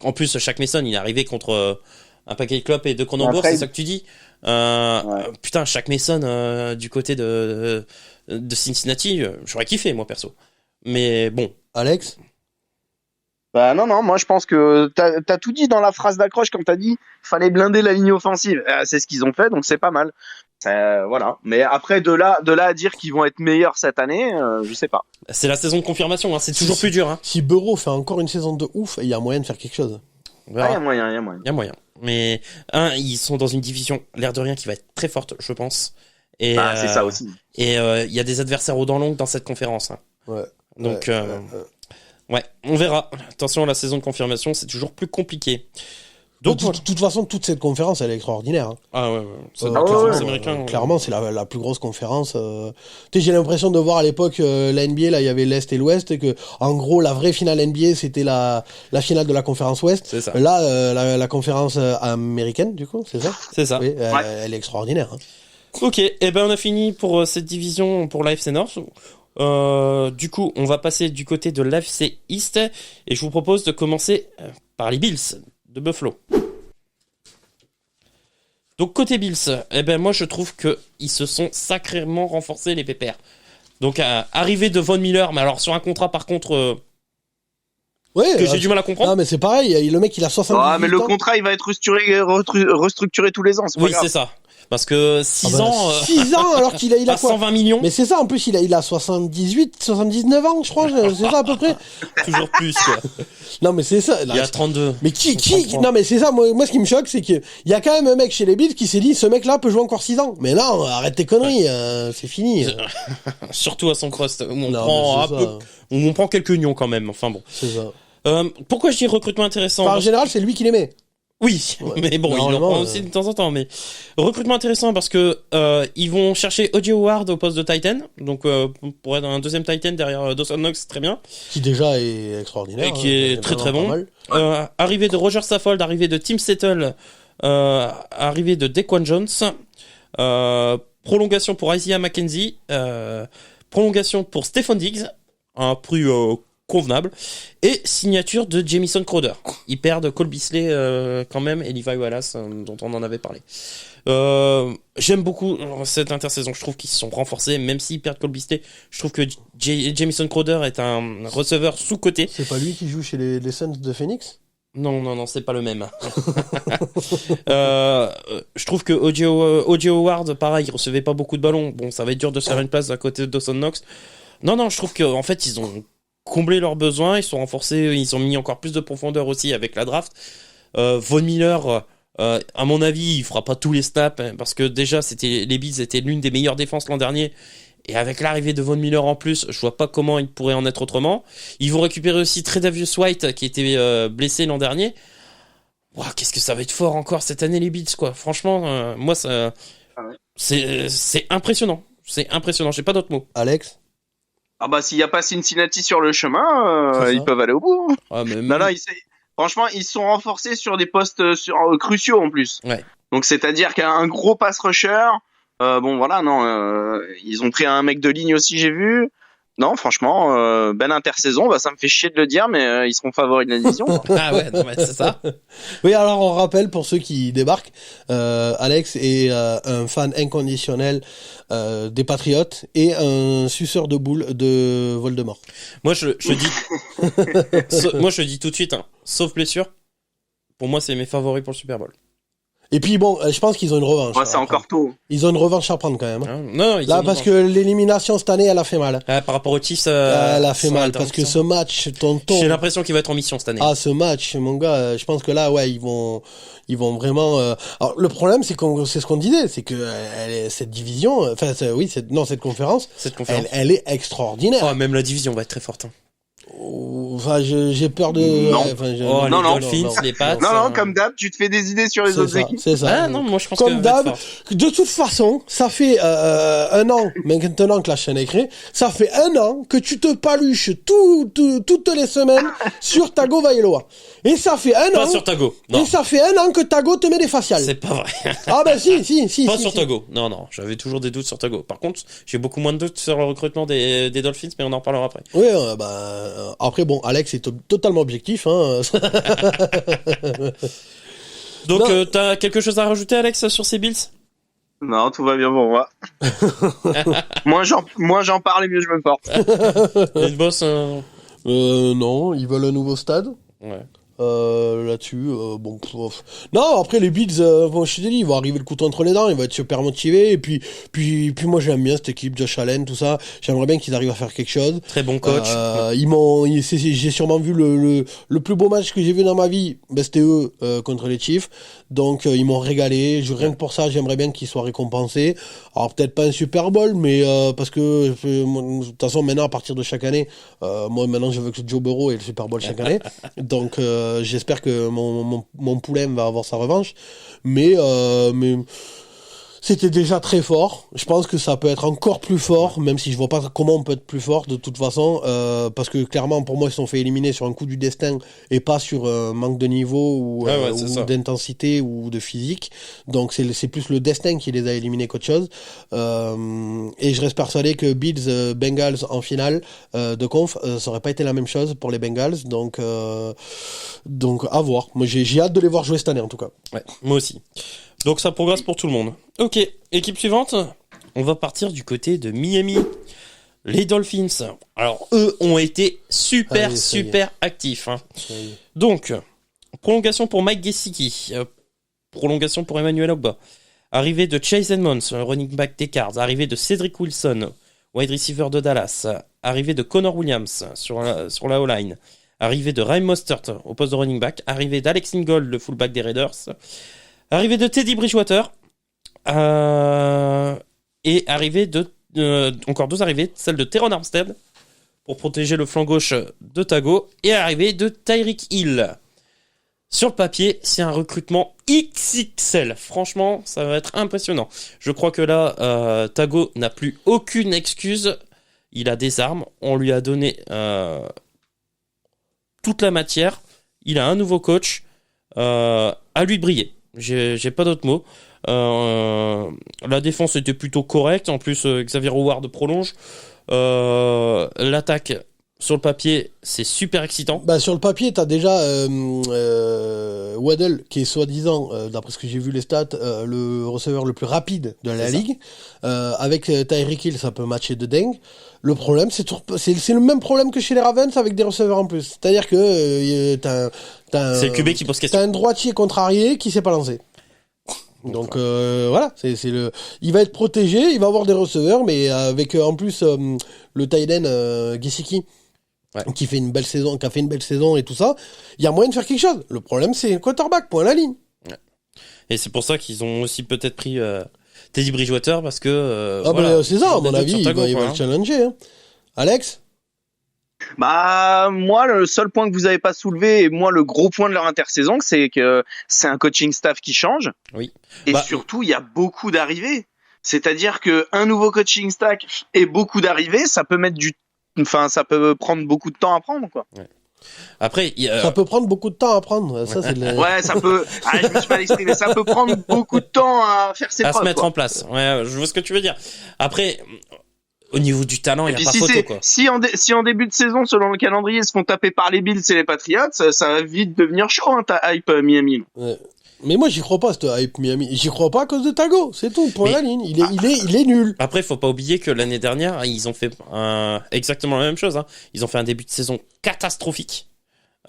En plus, Shaq Mason, il est arrivé contre un paquet de clopes et deux Cronenbourg, c'est ça que tu dis. Putain, Shaq Mason du côté de Cincinnati, j'aurais kiffé moi perso. Mais bon, Alex. Bah non, moi je pense que t'as tout dit dans la phrase d'accroche quand t'as dit fallait blinder la ligne offensive. C'est ce qu'ils ont fait, donc c'est pas mal. Voilà. Mais après de là à dire qu'ils vont être meilleurs cette année, je sais pas. C'est la saison de confirmation, hein, c'est toujours plus dur. Hein. Si Burrow fait encore une saison de ouf, il y a moyen de faire quelque chose. Il y a moyen. Il y a moyen. Mais ils sont dans une division, l'air de rien, qui va être très forte, je pense. Et c'est ça aussi. Et il y a des adversaires aux dents longues dans cette conférence. Hein. Ouais. Donc ouais, on verra. Attention, la saison de confirmation, c'est toujours plus compliqué. Donc, de toute façon, toute cette conférence, elle est extraordinaire. Hein. Ah ouais. Clairement, c'est la plus grosse conférence. J'ai l'impression de voir à l'époque la NBA, là, il y avait l'Est et l'Ouest, et que, en gros, la vraie finale NBA, c'était la finale de la conférence Ouest. C'est ça. Là, la conférence américaine, du coup, c'est ça? C'est ça. Oui, elle est extraordinaire. Hein. Ok, on a fini pour cette division pour l'AFC North. Du coup, on va passer du côté de l'AFC East, et je vous propose de commencer par les Bills de Buffalo. Donc côté Bills, moi je trouve que ils se sont sacrément renforcés les pépères. Donc arrivée de Von Miller, mais alors sur un contrat par contre que j'ai du mal à comprendre. Non mais c'est pareil, le mec il a 70 ans. Mais le contrat il va être restructuré tous les ans, c'est pas grave. C'est ça. Parce que 6 ans... 6 ans alors qu'il a quoi 120 millions. Mais c'est ça, en plus il a 79 ans, je crois, c'est ça à peu près. Toujours plus, quoi. Non mais c'est ça. Il y a 32. Mais qui non mais c'est ça, moi ce qui me choque, c'est que il y a quand même un mec chez les Bills qui s'est dit, ce mec-là peut jouer encore 6 ans. Mais non, arrête tes conneries, c'est fini. Surtout à son poste, où on prend quelques nions quand même, enfin bon. C'est ça. Pourquoi je dis recrutement intéressant? Enfin, en général, c'est lui qui les met. Oui, Ouais. mais bon, il en prend aussi de temps en temps. Mais recrutement intéressant parce que ils vont chercher O.J. Howard au poste de Titan, donc pour être un deuxième Titan derrière Dawson Knox, très bien. Qui déjà est extraordinaire. Et qui est très très bon. Arrivée de Roger Saffold, arrivée de Tim Settle, arrivée de Dequan Jones, prolongation pour Isaiah McKenzie, prolongation pour Stephon Diggs, un prix convenable, et signature de Jamison Crowder. Ils perdent Cole Beasley quand même et Levi Wallace dont on en avait parlé. J'aime beaucoup cette intersaison. Je trouve qu'ils se sont renforcés, même s'ils perdent Cole Beasley. Je trouve que Jamison Crowder est un receveur sous-coté. C'est pas lui qui joue chez les Suns de Phoenix? Non, c'est pas le même. Je trouve que O.J. Howard, pareil, il recevait pas beaucoup de ballons. Bon, ça va être dur de se faire une place à côté de Dawson Knox. Non, je trouve qu'en fait, ils ont comblé leurs besoins, ils sont renforcés, ils ont mis encore plus de profondeur aussi avec la draft. Von Miller, à mon avis, il fera pas tous les snaps, hein, parce que déjà, les Bills étaient l'une des meilleures défenses l'an dernier. Et avec l'arrivée de Von Miller en plus, je vois pas comment il pourrait en être autrement. Ils vont récupérer aussi Tre'Davious White qui était blessé l'an dernier. Ouah, qu'est-ce que ça va être fort encore cette année les Bills, quoi. Franchement, moi ça c'est impressionnant. C'est impressionnant, j'ai pas d'autres mots. Alex? Ah bah s'il y a pas Cincinnati sur le chemin, ils peuvent aller au bout. Ah, mais Non, franchement, ils se sont renforcés sur des postes cruciaux en plus. Ouais. Donc c'est-à-dire qu'un gros pass rusher. Bon voilà, non, ils ont pris un mec de ligne aussi, j'ai vu. Non, franchement, belle intersaison. Bah ça me fait chier de le dire, mais ils seront favoris de la division. Ah ouais, non, mais c'est ça. Oui, alors on rappelle pour ceux qui débarquent, Alex est un fan inconditionnel des Patriotes et un suceur de boules de Voldemort. Moi je dis moi je dis tout de suite, hein, sauf blessure. Pour moi, c'est mes favoris pour le Super Bowl. Et puis bon, je pense qu'ils ont une revanche. Ouais, c'est encore tôt. Ils ont une revanche à prendre quand même. Hein, non, ils Là, ont parce que l'élimination cette année, elle a fait mal. par rapport aux Chiefs, Elle a fait mal parce que ce match, tonton. J'ai l'impression qu'il va être en mission cette année. Ah, ce match, mon gars, je pense que là, ouais, ils vont vraiment. Alors, le problème, c'est c'est ce qu'on disait, c'est que cette division, enfin, cette conférence, elle est extraordinaire. Oh, même la division va être très forte. Hein. Enfin, j'ai peur de. Non. Ouais, enfin, les Dolphins, les Pats. Non, comme d'hab, tu te fais des idées sur les autres équipes. C'est ça. Ah non, moi je pense Comme que d'hab, de toute façon, ça fait un an, maintenant que la chaîne est créée, ça fait un an que tu te paluches toutes les semaines sur Tago Vailoa. Et ça fait un pas an. sur Tago. Non. Et ça fait un an que Tago te met des faciales. C'est pas vrai. Ah ben si. Pas si, sur si. Tago. Non, j'avais toujours des doutes sur Tago. Par contre, j'ai beaucoup moins de doutes sur le recrutement des Dolphins, mais on en reparlera après. Oui, après bon, Alex est totalement objectif. Hein. Donc, t'as quelque chose à rajouter, Alex, sur ces Bills? Non, tout va bien pour moi. Moins j'en parle et mieux je me porte. Les boss, Non, ils veulent un nouveau stade. ouais. Là-dessus, bon, non, après les Bills, bon, je te dis, ils vont arriver le couteau entre les dents, ils vont être super motivés, et puis moi j'aime bien cette équipe, Josh Allen, tout ça, j'aimerais bien qu'ils arrivent à faire quelque chose. Très bon coach. J'ai sûrement vu le plus beau match que j'ai vu dans ma vie, ben, c'était eux, contre les Chiefs, donc ils m'ont régalé, rien que pour ça, j'aimerais bien qu'ils soient récompensés. Alors peut-être pas un Super Bowl, mais parce que de toute façon maintenant à partir de chaque année, moi maintenant je veux que Joe Burrow ait le Super Bowl chaque année, donc j'espère que mon poulain va avoir sa revanche, mais c'était déjà très fort. Je pense que ça peut être encore plus fort, même si je vois pas comment on peut être plus fort de toute façon, parce que clairement pour moi ils se sont fait éliminer sur un coup du destin et pas sur un manque de niveau ou d'intensité ou de physique. Donc c'est plus le destin qui les a éliminés qu'autre chose. Et je reste persuadé que Bills Bengals en finale de conf, ça aurait pas été la même chose pour les Bengals. Donc à voir. Moi j'ai hâte de les voir jouer cette année en tout cas. Ouais, moi aussi. Donc ça progresse pour tout le monde. Ok, équipe suivante. On va partir du côté de Miami. Les Dolphins. Alors eux ont été super actifs. Hein. Donc, prolongation pour Mike Gesicki. Prolongation pour Emmanuel Ogba. Arrivée de Chase Edmonds, running back des Cards. Arrivée de Cedric Wilson, wide receiver de Dallas. Arrivée de Connor Williams sur la O-line. Arrivée de Raheem Mostert au poste de running back. Arrivée d'Alex Ingold, le fullback des Raiders. Arrivée de Teddy Bridgewater. Et arrivée encore deux arrivées, celle de Teron Armstead, pour protéger le flanc gauche de Tago et arrivée de Tyreek Hill. Sur le papier, c'est un recrutement XXL. Franchement, ça va être impressionnant. Je crois que là, Tago n'a plus aucune excuse. Il a des armes. On lui a donné toute la matière. Il a un nouveau coach. À lui de briller. J'ai pas d'autres mots. La défense était plutôt correcte. En plus, Xavier Howard prolonge. L'attaque... Sur le papier, c'est super excitant. Bah, sur le papier, t'as déjà Waddle, qui est soi-disant, d'après ce que j'ai vu les stats, le receveur le plus rapide de la ligue. Avec Tyreek Hill, ça peut matcher de dingue. Le problème, c'est le même problème que chez les Ravens avec des receveurs en plus. C'est-à-dire que c'est le QB qui pose question. T'as un droitier contrarié qui s'est pas lancé. Donc voilà, il va être protégé, il va avoir des receveurs, mais avec en plus le tight end Gesicki. Ouais. Qui a fait une belle saison et tout ça, il y a moyen de faire quelque chose. Le problème, c'est le quarterback, point à la ligne. Ouais. Et c'est pour ça qu'ils ont aussi peut-être pris Teddy Bridgewater parce que. C'est ça, à mon avis, il va le challenger. Hein. Alex? Bah, moi, le seul point que vous avez pas soulevé, et moi, le gros point de leur intersaison, c'est que c'est un coaching staff qui change. Oui. Et surtout, il y a beaucoup d'arrivées. C'est-à-dire que un nouveau coaching staff et beaucoup d'arrivées, ça peut prendre beaucoup de temps à prendre, quoi. Ouais. Après, ça peut prendre beaucoup de temps à prendre. Ça, c'est Ouais, ça peut. Je me suis mal exprimé. Ça peut prendre beaucoup de temps à faire ses preuves. À se mettre en place. Ouais, je vois ce que tu veux dire. Après, au niveau du talent, il y a pas photo, quoi. Si en début de saison, selon le calendrier, ils se font taper par les Bills et les Patriots, ça va vite devenir chaud, hein, ta hype Miami. Ouais. Mais moi, j'y crois pas, cette hype Miami. J'y crois pas à cause de Tago. C'est tout. Point la ligne. Il est nul. Après, faut pas oublier que l'année dernière, ils ont fait exactement la même chose, hein. Ils ont fait un début de saison catastrophique.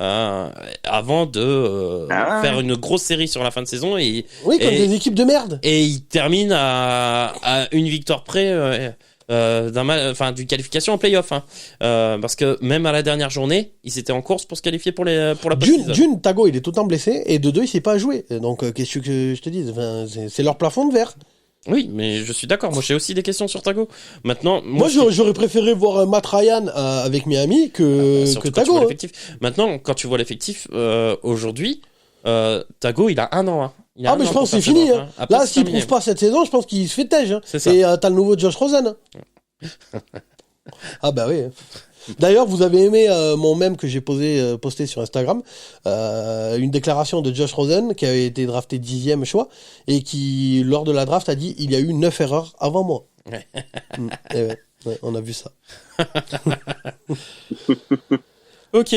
Avant de faire une grosse série sur la fin de saison oui, comme des équipes de merde. Et ils terminent à une victoire près d'une qualification en play-off, hein. Parce que même à la dernière journée, ils étaient en course pour se qualifier pour la post-season. D'une, Tago, il est tout le temps blessé, et de deux, il sait pas jouer. Donc, qu'est-ce que je te dis? Enfin, c'est leur plafond de verre. Oui, mais je suis d'accord. Moi, j'ai aussi des questions sur Tago. Maintenant, moi j'aurais préféré voir Matt Ryan avec Miami que Tago. Hein. Maintenant, quand tu vois l'effectif aujourd'hui, Tago, il a 1 an. Hein. Mais je pense que c'est fini. Hein. Là, s'il prouve pas cette saison, je pense qu'il se fait tège. Hein. Et t'as le nouveau Josh Rosen. Ah bah oui. D'ailleurs, vous avez aimé mon mème que j'ai posté sur Instagram, une déclaration de Josh Rosen qui avait été drafté 10e choix et qui, lors de la draft, a dit il y a eu 9 erreurs avant moi. Ouais, on a vu ça. Ok,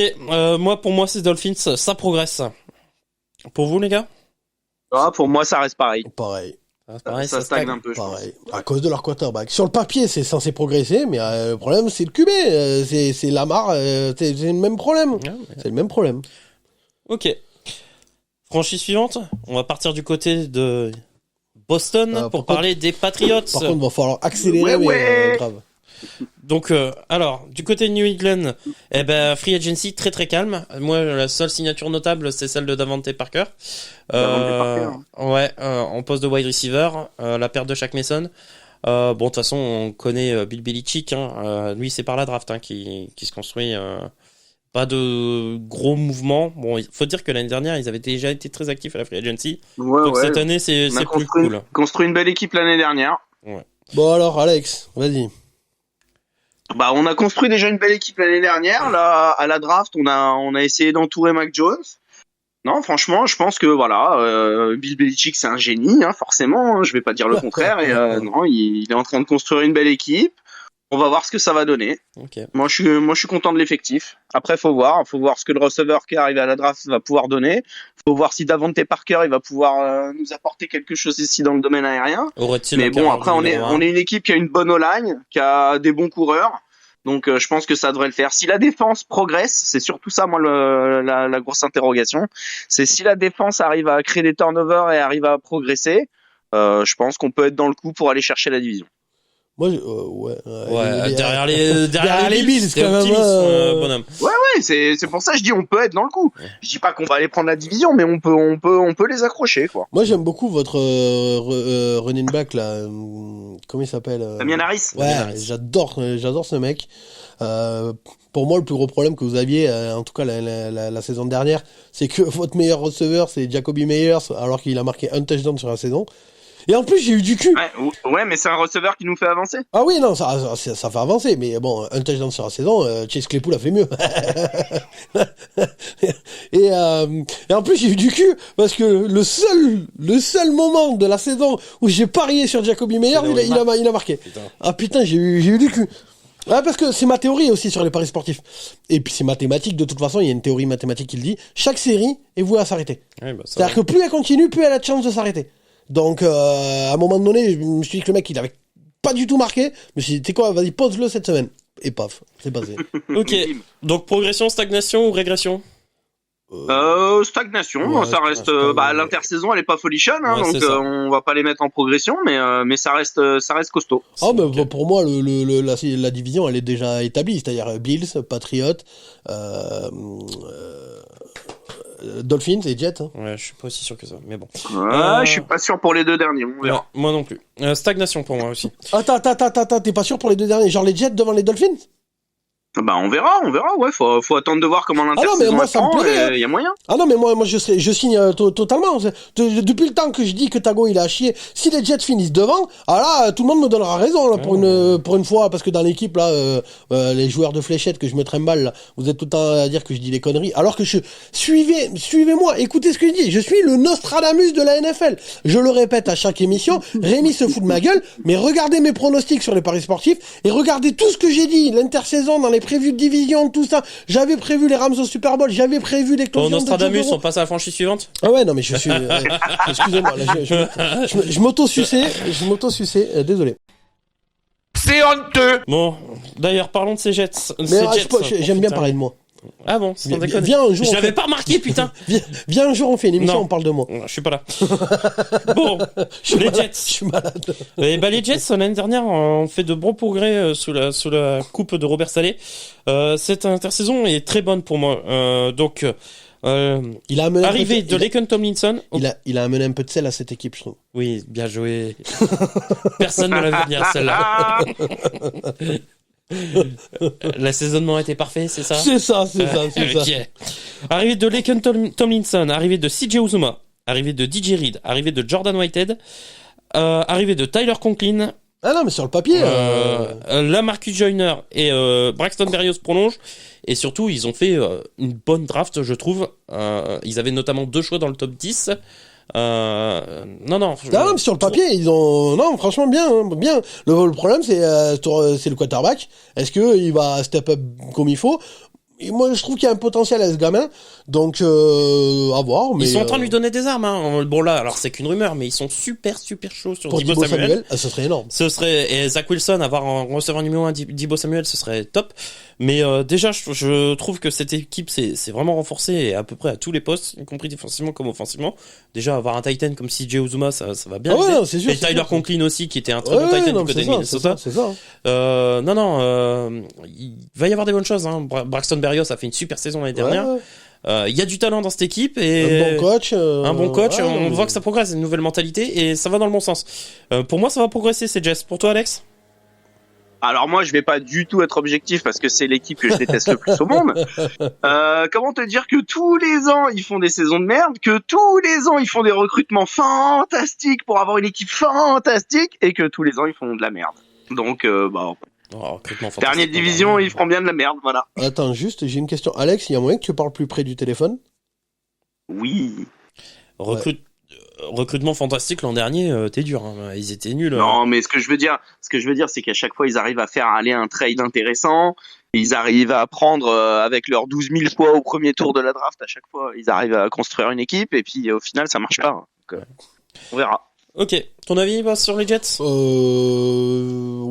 pour moi, ces Dolphins, ça progresse. Pour vous, les gars? Pour moi, ça reste pareil. Pareil. Ça stagne un peu, pareil. À cause de leur quarterback. Sur le papier, c'est censé progresser, mais le problème, c'est le QB. C'est Lamar. C'est le même problème. C'est le même problème. Ok. Franchise suivante. On va partir du côté de Boston pour parler des Patriots. Par contre, il va falloir accélérer, mais grave. Donc, alors, du côté de New England, free agency très très calme. Moi, la seule signature notable, c'est celle de Davante Parker. En poste de wide receiver, la perte de Shaq Mason. De toute façon, on connaît Bill Belichick. Lui, c'est par la draft qui se construit. Pas de gros mouvements. Bon, il faut dire que l'année dernière, ils avaient déjà été très actifs à la free agency. Donc cette année, c'est plus cool. Construit une belle équipe l'année dernière. Ouais. Bon alors, Alex, vas-y. On a construit déjà une belle équipe l'année dernière. Là, à la draft, on a essayé d'entourer Mac Jones. Non, franchement, je pense que Bill Belichick, c'est un génie, hein, forcément. Hein, je vais pas dire le contraire. Et non, il est en train de construire une belle équipe. On va voir ce que ça va donner. Okay. Moi, je suis content de l'effectif. Après, faut voir ce que le receveur qui est arrivé à la draft va pouvoir donner. Faut voir si Davante Parker, il va pouvoir nous apporter quelque chose ici dans le domaine aérien. Mais bon, après, on est une équipe qui a une bonne O-line, qui a des bons coureurs. Donc, je pense que ça devrait le faire. Si la défense progresse, c'est surtout ça, moi, la grosse interrogation. C'est si la défense arrive à créer des turnovers et arrive à progresser, je pense qu'on peut être dans le coup pour aller chercher la division. Moi, derrière les Bills, t'es quand même, optimiste, bonhomme. Ouais, c'est pour ça que je dis on peut être dans le coup. Je dis pas qu'on va aller prendre la division, mais on peut les accrocher, quoi. moi j'aime beaucoup votre running back là. Comment il s'appelle Damien Harris. Ouais, j'adore ce mec. Pour moi, le plus gros problème que vous aviez, en tout cas la saison dernière, c'est que votre meilleur receveur, c'est Jacoby Meyers, alors qu'il a marqué un touchdown sur la saison. Et en plus, j'ai eu du cul. Ouais, mais c'est un receveur qui nous fait avancer. Ah oui, non, ça fait avancer. Mais bon, un touchdown sur la saison, Chase Claypool a fait mieux. et en plus, j'ai eu du cul parce que le seul moment de la saison où j'ai parié sur Jacoby Meyers, il a marqué. Putain. Ah putain, j'ai eu du cul. Ouais, parce que c'est ma théorie aussi sur les paris sportifs. Et puis c'est mathématique, de toute façon, il y a une théorie mathématique qui le dit. Chaque série est vouée à s'arrêter. Ouais, c'est-à-dire que plus elle continue, plus elle a de chance de s'arrêter. Donc, à un moment donné, je me suis dit que le mec, il avait pas du tout marqué. Je me suis dit, t'es quoi, vas-y, pose-le cette semaine. Et paf, c'est passé. Ok, donc progression, stagnation ou régression? Stagnation, ouais, ça reste. L'intersaison, elle est pas folichonne, hein, Ouais, donc on va pas les mettre en progression, mais ça reste costaud. Mais pour moi, la division, elle est déjà établie. C'est-à-dire Bills, Patriots, Dolphins et Jets. Hein. Ouais, je suis pas aussi sûr que ça, mais bon. Je suis pas sûr pour les deux derniers, on verra. Moi non plus. Stagnation pour moi aussi. Attends, t'es pas sûr pour les deux derniers? Genre les Jets devant les Dolphins? Bah on verra, ouais, faut attendre de voir comment l'intersaison mais moi, ça me plairait, il y a moyen. Ah non, mais moi je signe totalement. Depuis le temps que je dis que Tago il a chier, si les Jets finissent devant, là tout le monde me donnera raison là, pour une fois, parce que dans l'équipe là, les joueurs de fléchettes que je me trimballe là, vous êtes tout le temps à dire que je dis des conneries, alors que suivez-moi, écoutez ce que je dis. Je suis le Nostradamus de la NFL. Je le répète à chaque émission. Rémi se fout de ma gueule, mais regardez mes pronostics sur les paris sportifs et regardez tout ce que j'ai dit, l'intersaison dans les prévus de division, tout ça. J'avais prévu les Rams au Super Bowl, j'avais prévu l'éclosion de Nostradamus, on passe à la franchise suivante. Ah ouais, non mais je suis excusez-moi, là, je m'auto-suçais, désolé. C'est honteux. Bon, d'ailleurs parlons de ces Jets. J'aime bien parler de moi. Ah bon, sans déconner. Viens un jour. Je l'avais pas remarqué, putain. Viens un jour, on fait une émission, on parle de moi. Je suis pas là. Bon, Jets. Je suis malade. Et les Jets l'année dernière ont fait de bons progrès sous la coupe de Robert Saleh. Cette intersaison est très bonne pour moi. Il a amené arrivé de Laken Tomlinson. Il a amené un peu de sel à cette équipe, je trouve. Oui, bien joué. Personne ne l'a vu venir celle-là. L'assaisonnement était parfait, c'est ça? C'est ça. Okay. Arrivé de Laken Tomlinson, arrivé de CJ Uzomah, arrivé de DJ Reed, arrivé de Jordan Whitehead, arrivé de Tyler Conklin. Ah non, mais sur le papier. Lamarcus Joyner et Braxton Berrios prolongent. Et surtout, ils ont fait une bonne draft, je trouve. Ils avaient notamment 2 choix dans le top 10. Non, mais sur le papier, ils ont, non, franchement, bien. Le problème, c'est le quarterback. Est-ce que il va step up comme il faut? Et moi, je trouve qu'il y a un potentiel à ce gamin. Donc, à voir. Mais ils sont en train de lui donner des armes, hein. Bon, là, alors c'est qu'une rumeur, mais ils sont super chauds sur Deebo Samuel. Ce serait énorme. Et Zach Wilson, avoir un receveur numéro 1 Deebo Samuel, ce serait top. Mais déjà, je trouve que cette équipe c'est vraiment renforcée à peu près à tous les postes, y compris défensivement comme offensivement. Déjà, avoir un Titan comme CJ Uzomah, ça va bien. Ah ouais, c'est sûr, et Tyler Conklin aussi, qui était un très bon Titan du côté de Minnesota. C'est ça. Il va y avoir des bonnes choses, hein. Braxton Berrios a fait une super saison l'année dernière. Il y a du talent dans cette équipe et un bon coach. On voit que ça progresse, une nouvelle mentalité et ça va dans le bon sens. Pour moi, ça va progresser, c'est Jess. Pour toi, Alex? Alors moi, je vais pas du tout être objectif parce que c'est l'équipe que je déteste le plus au monde. Comment te dire que tous les ans ils font des saisons de merde, que tous les ans ils font des recrutements fantastiques pour avoir une équipe fantastique et que tous les ans ils font de la merde. Donc dernière division, ils feront bien de la merde, voilà. Attends, juste, j'ai une question. Alex, il y a moyen que tu parles plus près du téléphone? Oui. Recrutement fantastique l'an dernier, t'es dur, hein. Ils étaient nuls. Non, mais ce que je veux dire, c'est qu'à chaque fois, ils arrivent à faire aller un trade intéressant. Ils arrivent à prendre, avec leurs 12 000 choix au premier tour de la draft, à chaque fois, ils arrivent à construire une équipe, et puis au final, ça marche pas. Donc, on verra. Ok, ton avis sur les Jets?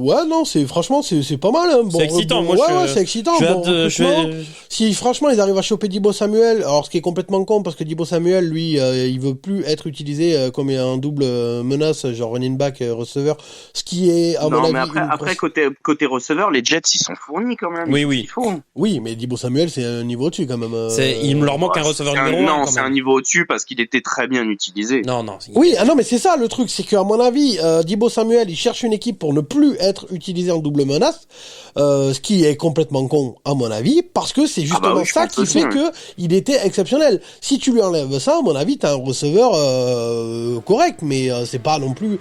Ouais, non, franchement, c'est pas mal. Hein. Bon, C'est excitant, moi, ouais, c'est excitant. j'ai Bon, hâte de- je recrutement. vais- Si franchement ils arrivent à choper Deebo Samuel, alors ce qui est complètement con parce que Deebo Samuel, lui, il veut plus être utilisé comme un double menace, genre running back, receveur, ce qui est à mon Non, avis mais après côté receveur, les Jets, ils sont fournis quand même. Oui, oui. Il faut. Oui, mais Deebo Samuel, c'est un niveau au-dessus quand même. Il me leur manque un receveur numéro 1. Non, c'est un niveau au-dessus parce qu'il était très bien utilisé. Non. Oui, ah non, mais c'est ça le truc, c'est qu'à mon avis, Deebo Samuel, il cherche une équipe pour ne plus être utilisé en double menace, ce qui est complètement con à mon avis, parce que c'est justement oui, je ça pense qui aussi, fait ouais. que il était exceptionnel. Si tu lui enlèves ça, à mon avis, t'as un receveur correct, mais c'est pas non plus,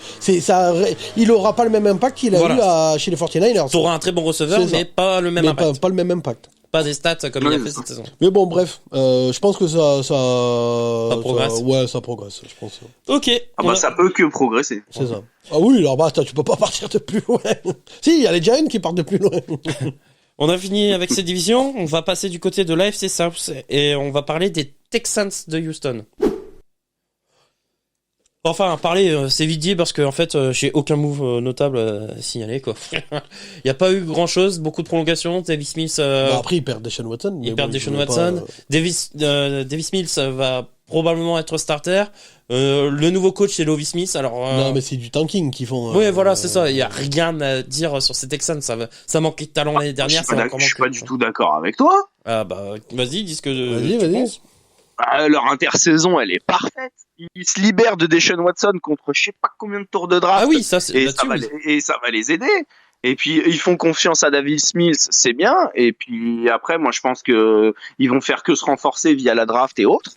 il aura pas le même impact qu'il a Voilà. eu chez les 49ers. T'auras un très bon receveur, C'est ça. mais pas le même Mais impact. pas le même impact. Pas des stats comme il a Oui, fait c'est cette saison. Mais bon, bref, je pense que ça progresse. ouais, ça progresse, je pense. Ok. Ah bah ça peut que progresser. C'est ça. Ah oui, alors basta, tu peux pas partir de plus loin. Si, il y a les Giants qui partent de plus loin. On a fini avec cette division. On va passer du côté de l'AFC South et on va parler des Texans de Houston. Enfin, parler, c'est vite dit parce que en fait, j'ai aucun move notable à signaler quoi. Il y a pas eu grand chose, beaucoup de prolongations. Davis Mills, Bah, après, ils perdent Deshaun Watson. mais ils perdent bon, Deshaun ils voulaient Watson. Davis Mills va probablement être starter. Le nouveau coach c'est Lovie Smith. Alors Non, mais c'est du tanking qu'ils font. oui, voilà, c'est ça. Il y a rien à dire sur ces Texans. Ça manquait de talent l'année dernière. Je suis pas du tout d'accord avec toi. Ah bah, vas-y, dis ce que Vas-y, tu vas-y. penses. Leur intersaison, elle est parfaite. Ils se libèrent de Deshaun Watson contre je sais pas combien de tours de draft. Ah oui, ça c'est et là-dessus, oui. ça va les aider. Et puis ils font confiance à Davis Mills, c'est bien. Et puis après, moi je pense que ils vont faire que se renforcer via la draft et autres.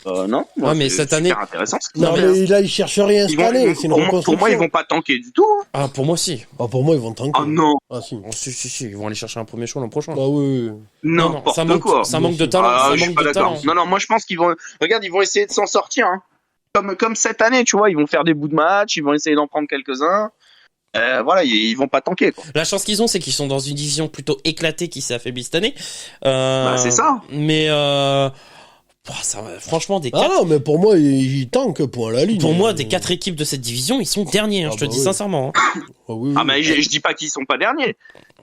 Non, moi, Ouais, mais c'est cette année- super intéressant. ce qu'ils Non, ont fait, mais là, ils cherchent rien Ils cette vont- année. C'est une pour moi, reconstruction. ils vont pas tanker du tout. Ah, pour moi aussi. Ah, pour moi, ils vont tanker. Ah non, Ah, si. Oh, si, ils vont aller chercher un premier choix l'an prochain. Bah oui. Non, n'importe ça manque, quoi. ça manque de talent. Ah, ça je suis manque pas de d'accord. talent. Non, moi je pense qu'ils vont. Regarde, ils vont essayer de s'en sortir. Hein. Comme cette année, tu vois, ils vont faire des bouts de match, ils vont essayer d'en prendre quelques-uns. Voilà, ils vont pas tanker. Quoi. La chance qu'ils ont, c'est qu'ils sont dans une division plutôt éclatée qui s'est affaiblie cette année. C'est ça. Mais franchement, des Ah quatre, non, mais pour moi, ils tankent point à la ligne. pour moi, des 4 équipes de cette division, ils sont derniers. Ah Je te bah dis oui. sincèrement. Hein. Ah, oui, Ah mais je dis pas qu'ils sont pas derniers,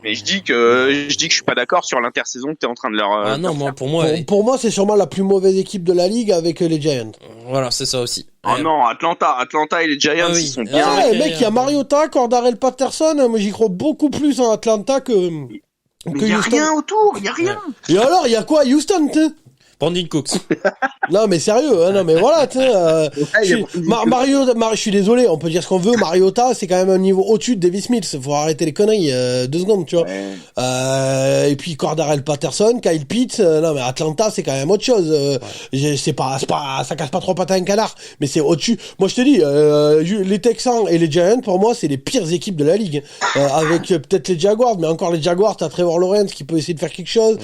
mais je dis que je suis pas d'accord sur l'intersaison que t'es en train de leur. Ah non, leur moi, faire. pour moi, Pour moi, c'est sûrement la plus mauvaise équipe de la ligue avec les Giants. voilà, c'est ça aussi. Oh non, Atlanta et les Giants, Ah oui. ils sont Ah bien. ouais. Ouais, mec, il y a Mariota, Cordarrelle Patterson. Moi, j'y crois beaucoup plus en Atlanta que Mais il y a Houston. rien autour, il y a rien. Et alors, il y a quoi, Houston, tu sais? Brandon Cooks. Non, mais sérieux, hein, non, mais voilà, tu sais, je suis désolé, on peut dire ce qu'on veut, Mariota, c'est quand même un niveau au-dessus de Davis Mills, faut arrêter les conneries, 2 secondes, tu vois. Ouais. Et puis Cordarrelle Patterson, Kyle Pitts, non, mais Atlanta, c'est quand même autre chose, c'est pas, ça casse pas 3 pattes à un canard, mais c'est au-dessus. Moi, je te dis, les Texans et les Giants, pour moi, c'est les pires équipes de la ligue, avec peut-être les Jaguars, mais encore les Jaguars, t'as Trevor Lawrence qui peut essayer de faire quelque chose,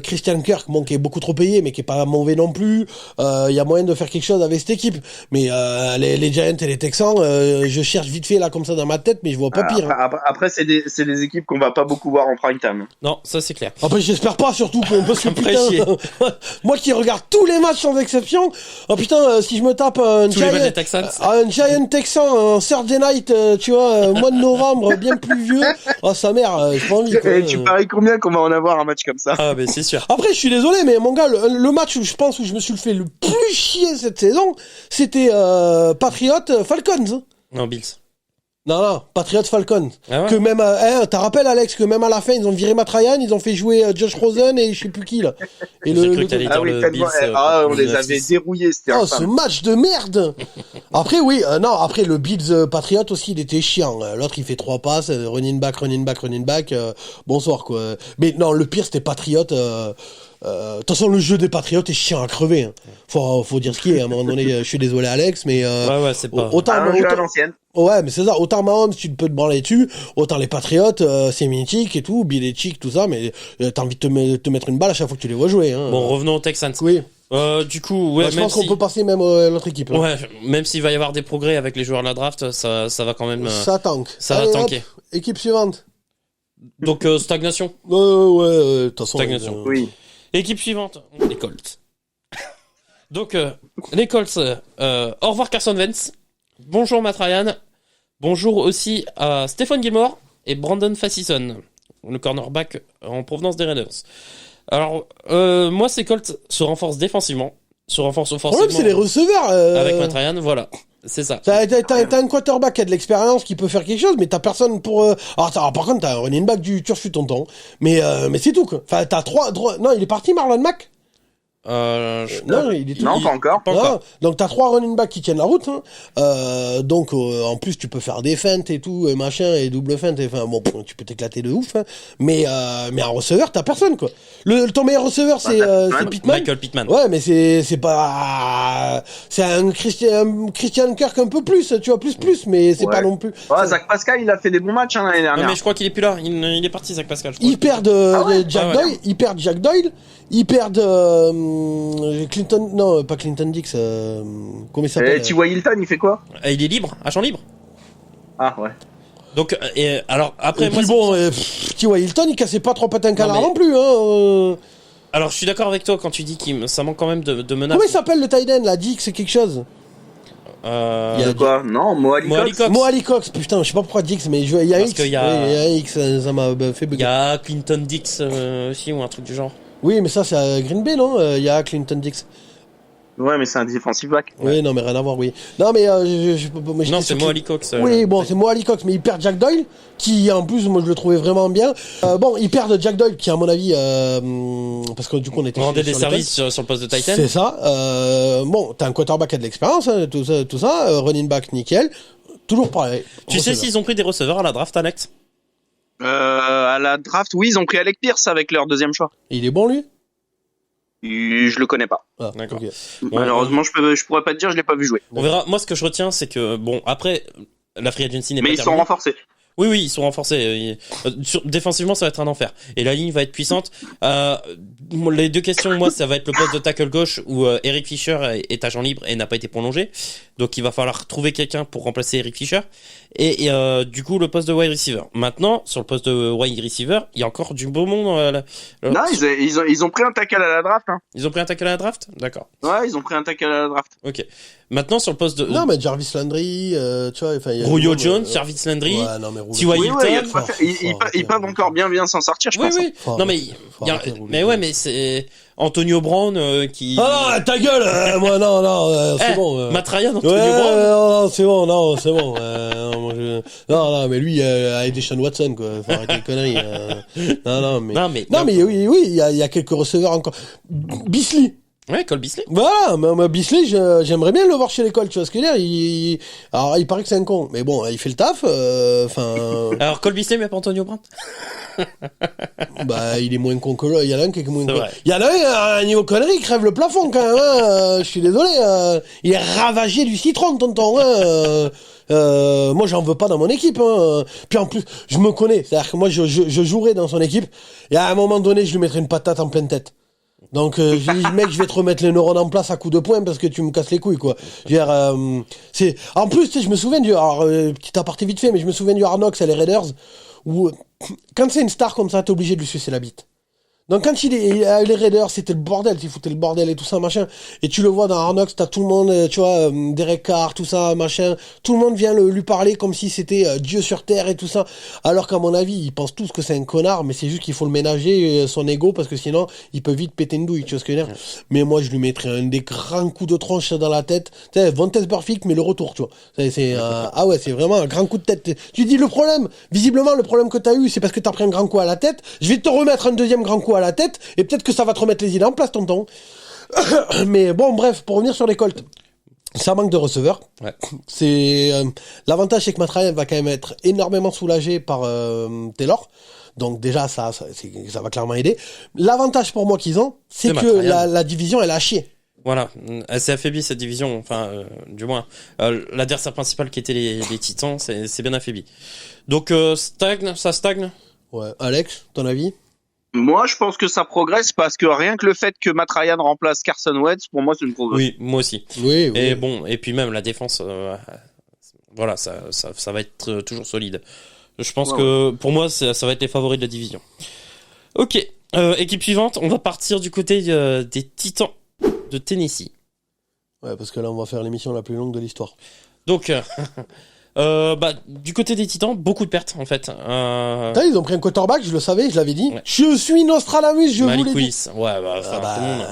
Christian Kirk, bon, qui est beaucoup trop payé, mais qui est pas mauvais non plus. Il y a moyen de faire quelque chose avec cette équipe. Mais les Giants et les Texans, je cherche vite fait là comme ça dans ma tête, mais je vois pas pire. Hein. Après c'est des équipes qu'on va pas beaucoup voir en prime time. Non, ça c'est clair. Après, j'espère pas surtout parce que Après, chier. putain, moi qui regarde tous les matchs sans exception, oh putain, si je me tape un Tous les matchs des Texans. Giant Texan, un Thursday night, tu vois, mois de novembre, bien pluvieux, oh sa mère, j'ai pas envie. Quoi. Et tu paries combien qu'on va en avoir un match comme ça? Ah, mais c'est sûr. Après, je suis désolé, mais mon gars, le match où je pense où je me suis fait le plus chier cette saison, c'était Patriot Falcons. Non, Bills. Non, Patriot Falcons. Ah ouais? Que même, t'as rappelé Alex que même à la fin ils ont viré Matt Ryan, ils ont fait jouer Josh Rosen et je sais plus qui là. Et J'ai cru que t'allais Ah dire oui, le tellement. Bills. On les avait dérouillés, c'était Oh, infâme. ce match de merde. Après oui, non, après le Bills Patriot aussi, il était chiant. L'autre il fait 3 passes, running back, bonsoir quoi. Mais non, le pire c'était Patriot. De toute façon, le jeu des Patriots est chiant à crever. Hein. Faut dire ce qui est. À un moment donné, je suis désolé, Alex, mais Ouais, c'est pas. autant, Un jeu à autant- l'ancienne. ouais, mais c'est ça. Autant Mahomes, tu peux te branler dessus. Autant les Patriots, c'est mythique et tout, Belichick, tout ça. Mais t'as envie de te mettre une balle à chaque fois que tu les vois jouer. Hein. Bon, revenons aux Texans. Oui. Du coup, ouais, je même pense qu'on si... peut passer même à l'autre équipe. Hein. Ouais, même s'il va y avoir des progrès avec les joueurs de la draft, ça va quand même. Ça tank. ça va Allez, tanker. hop, équipe suivante. Donc stagnation. Ouais, de toute façon. Stagnation. Oui. Équipe suivante, les Colts. Donc les Colts. Au revoir Carson Wentz. Bonjour Matt Ryan. Bonjour aussi à Stephen Gilmore et Brandon Facyson, le cornerback en provenance des Raiders. Alors, moi, ces Colts se renforcent défensivement, se renforcent Le problème, offensivement c'est les receveurs. avec Matt Ryan, voilà. C'est ça. T'as un quarterback qui a de l'expérience, qui peut faire quelque chose, mais t'as personne pour... Alors, par contre, t'as un running back du turfu tonton. Mais c'est tout, quoi. Enfin, t'as trois... Non, il est parti, Marlon Mack? Non, il est tout... Non, pas encore. Pas encore. Donc t'as trois running backs qui tiennent la route, hein. Donc en plus tu peux faire des feintes et tout, et machin, et double feinte, enfin bon, tu peux t'éclater de ouf, hein. Mais en receveur t'as personne, quoi. Ton meilleur receveur c'est Pittman. Michael Pittman. Ouais, mais c'est pas, c'est un Christian Kirk un peu plus, tu vois, plus, mais c'est pas non plus. Ouais, Zach Pascal, il a fait des bons matchs l'année Non, dernière. mais je crois qu'il est plus là. Il est parti, Zach Pascal. Je crois. Ils perdent Jack Doyle, ils perdent Jack Doyle, ils perdent Clinton, non pas Clinton Dix, comment il s'appelle? T.Y. Hilton, il fait quoi? Et il est libre, agent libre. Ah ouais. Donc, alors après, Et moi, puis bon, T.Y. Hilton, il cassait pas trop patin canard non plus, hein. alors je suis d'accord avec toi quand tu dis que ça manque quand même de menaces. Comment il s'appelle le tight end là? Dix, c'est quelque chose. Il y a Quoi? Non, Mo Ali Mo Ali Cox. Cox. Mo Ali Cox, putain, je sais pas pourquoi Dix, mais il y a Parce X. qu'il y a- Oui, il y a X, ça m'a fait Il y bugger. a Clinton Dix aussi ou un truc du genre. Oui, mais ça c'est à Green Bay, non? Il y a Clinton Dix. Ouais, mais c'est un defensive back. Oui, non, mais rien à voir, oui. Non, mais moi, j'étais Non, c'est sur Mo qui- Ali Cox. Oui, bon, c'est Mo Ali Cox, mais ils perdent Jack Doyle, qui en plus, moi je le trouvais vraiment bien. Bon, ils perdent Jack Doyle, qui à mon avis, parce que du coup on était On rendait sur des les services sur le poste de Titan. C'est ça. Bon, t'as un quarterback qui a de l'expérience, hein, tout ça, running back nickel. Toujours pareil. Tu sais Receveur. s'ils ont pris des receveurs à la draft, Alex? À la draft, oui, ils ont pris Alec Pierce avec leur deuxième choix. Il est bon lui? Je le connais pas. Ah, D'accord. ok. Malheureusement, je pourrais pas te dire, je l'ai pas vu jouer. On verra. Moi, ce que je retiens, c'est que, bon, après, la free agency n'est Mais pas ils sont terminée. renforcés. Oui, ils sont renforcés. Défensivement, ça va être un enfer. Et la ligne va être puissante. Les deux questions, moi, ça va être le poste de tackle gauche où Eric Fisher est agent libre et n'a pas été prolongé. Donc, il va falloir trouver quelqu'un pour remplacer Eric Fisher. Et du coup, le poste de wide receiver. Maintenant, sur le poste de wide receiver, il y a encore du beau monde. Non, ils ont pris un tackle à la draft. Hein. Ils ont pris un tackle à la draft? D'accord. Ouais, ils ont pris un tackle à la draft. Ok. Maintenant, sur le poste de Non, mais Jarvis Landry, tu vois, enfin, il y a Rouillot du monde, Jones, Jarvis Landry, Ouais, non, mais Rouillot- T.Y. Oui, Hilton. ouais, il y a de quoi Faut faire. Ils arrêter, peuvent encore bien s'en sortir, je Oui, pense. oui. Faut Non, mais, faut arrêter, Rouillot mais Jones. ouais, mais c'est Antonio Brown qui. Ah, ta gueule! Moi, non, c'est Eh, bon. Matt Ryan, Ouais, Antonio Brown. non, c'est bon, c'est bon. Non, non, mais lui, avec Deshaun Watson, quoi. Faut arrêter les conneries. Non, mais. Non, mais. Non, mais oui, il y a quelques receveurs encore. Beasley. Ouais, Cole Beasley. Voilà, mais Beasley, j'aimerais bien le voir chez l'école, tu vois ce que je veux dire. Alors, il paraît que c'est un con, mais bon, il fait le taf. Enfin, Alors, Cole Beasley, mais pas Antonio Brown. bah, il est moins con que l'autre. Il y en a un qui est moins C'est con. vrai. Il y en a un, niveau connerie, il crève le plafond quand même. Hein. Je suis désolé. Il est ravagé du citron, tonton. Hein. Moi, j'en veux pas dans mon équipe. Hein. Puis en plus, je me connais. C'est-à-dire que moi, je jouerais dans son équipe. Et à un moment donné, je lui mettrais une patate en pleine tête. Donc, j'ai dit, mec, je vais te remettre les neurones en place à coups de poing parce que tu me casses les couilles, quoi. Je veux dire, c'est, en plus, tu sais, je me souviens alors, petit aparté vite fait, mais je me souviens du Arnox et les Raiders, où, quand c'est une star comme ça, t'es obligé de lui sucer la bite. Donc quand les Raiders, c'était le bordel, ils foutaient le bordel et tout ça, machin. Et tu le vois dans Arnox, t'as tout le monde, tu vois, Derek Carr, tout ça, machin. Tout le monde vient lui parler comme si c'était Dieu sur terre et tout ça. Alors qu'à mon avis, ils pensent tous que c'est un connard, mais c'est juste qu'il faut le ménager, son ego, parce que sinon, il peut vite péter une douille, tu vois ce que je veux dire. Mais moi, je lui mettrais un des grands coups de tronche dans la tête. Tu sais, Vontaze Burfict, mais le retour, tu vois. Ah ouais, c'est vraiment un grand coup de tête. Tu dis le problème, visiblement, le problème que t'as eu, c'est parce que t'as pris un grand coup à la tête. Je vais te remettre un deuxième grand coup à la tête, et peut-être que ça va te remettre les idées en place, tonton. Mais bon, bref, pour revenir sur les Colts, ça manque de receveurs. Ouais. C'est l'avantage, c'est que Matt Ryan va quand même être énormément soulagé par Taylor. Donc déjà, ça va clairement aider. L'avantage pour moi qu'ils ont, c'est Matt que Ryan. la division, elle a chier. Voilà, elle s'est affaiblie cette division, enfin, du moins. L'adversaire principal qui était les Titans, c'est bien affaibli. Donc, ça stagne. Ouais. Alex, ton avis? Moi, je pense que ça progresse parce que rien que le fait que Matt Ryan remplace Carson Wentz, pour moi, c'est une progression. Oui, moi aussi. Oui. Et bon, et puis même la défense, voilà, ça va être toujours solide. Je pense que pour moi, ça va être les favoris de la division. Ok, équipe suivante, on va partir du côté des Titans de Tennessee. Ouais, parce que là, on va faire l'émission la plus longue de l'histoire. Donc, Du côté des Titans, beaucoup de pertes en fait. Putain, ils ont pris un quarterback, je le savais, je l'avais dit. Ouais. Je suis Nostradamus, je vous Malik l'ai dit. Willis. Ouais, tout le monde.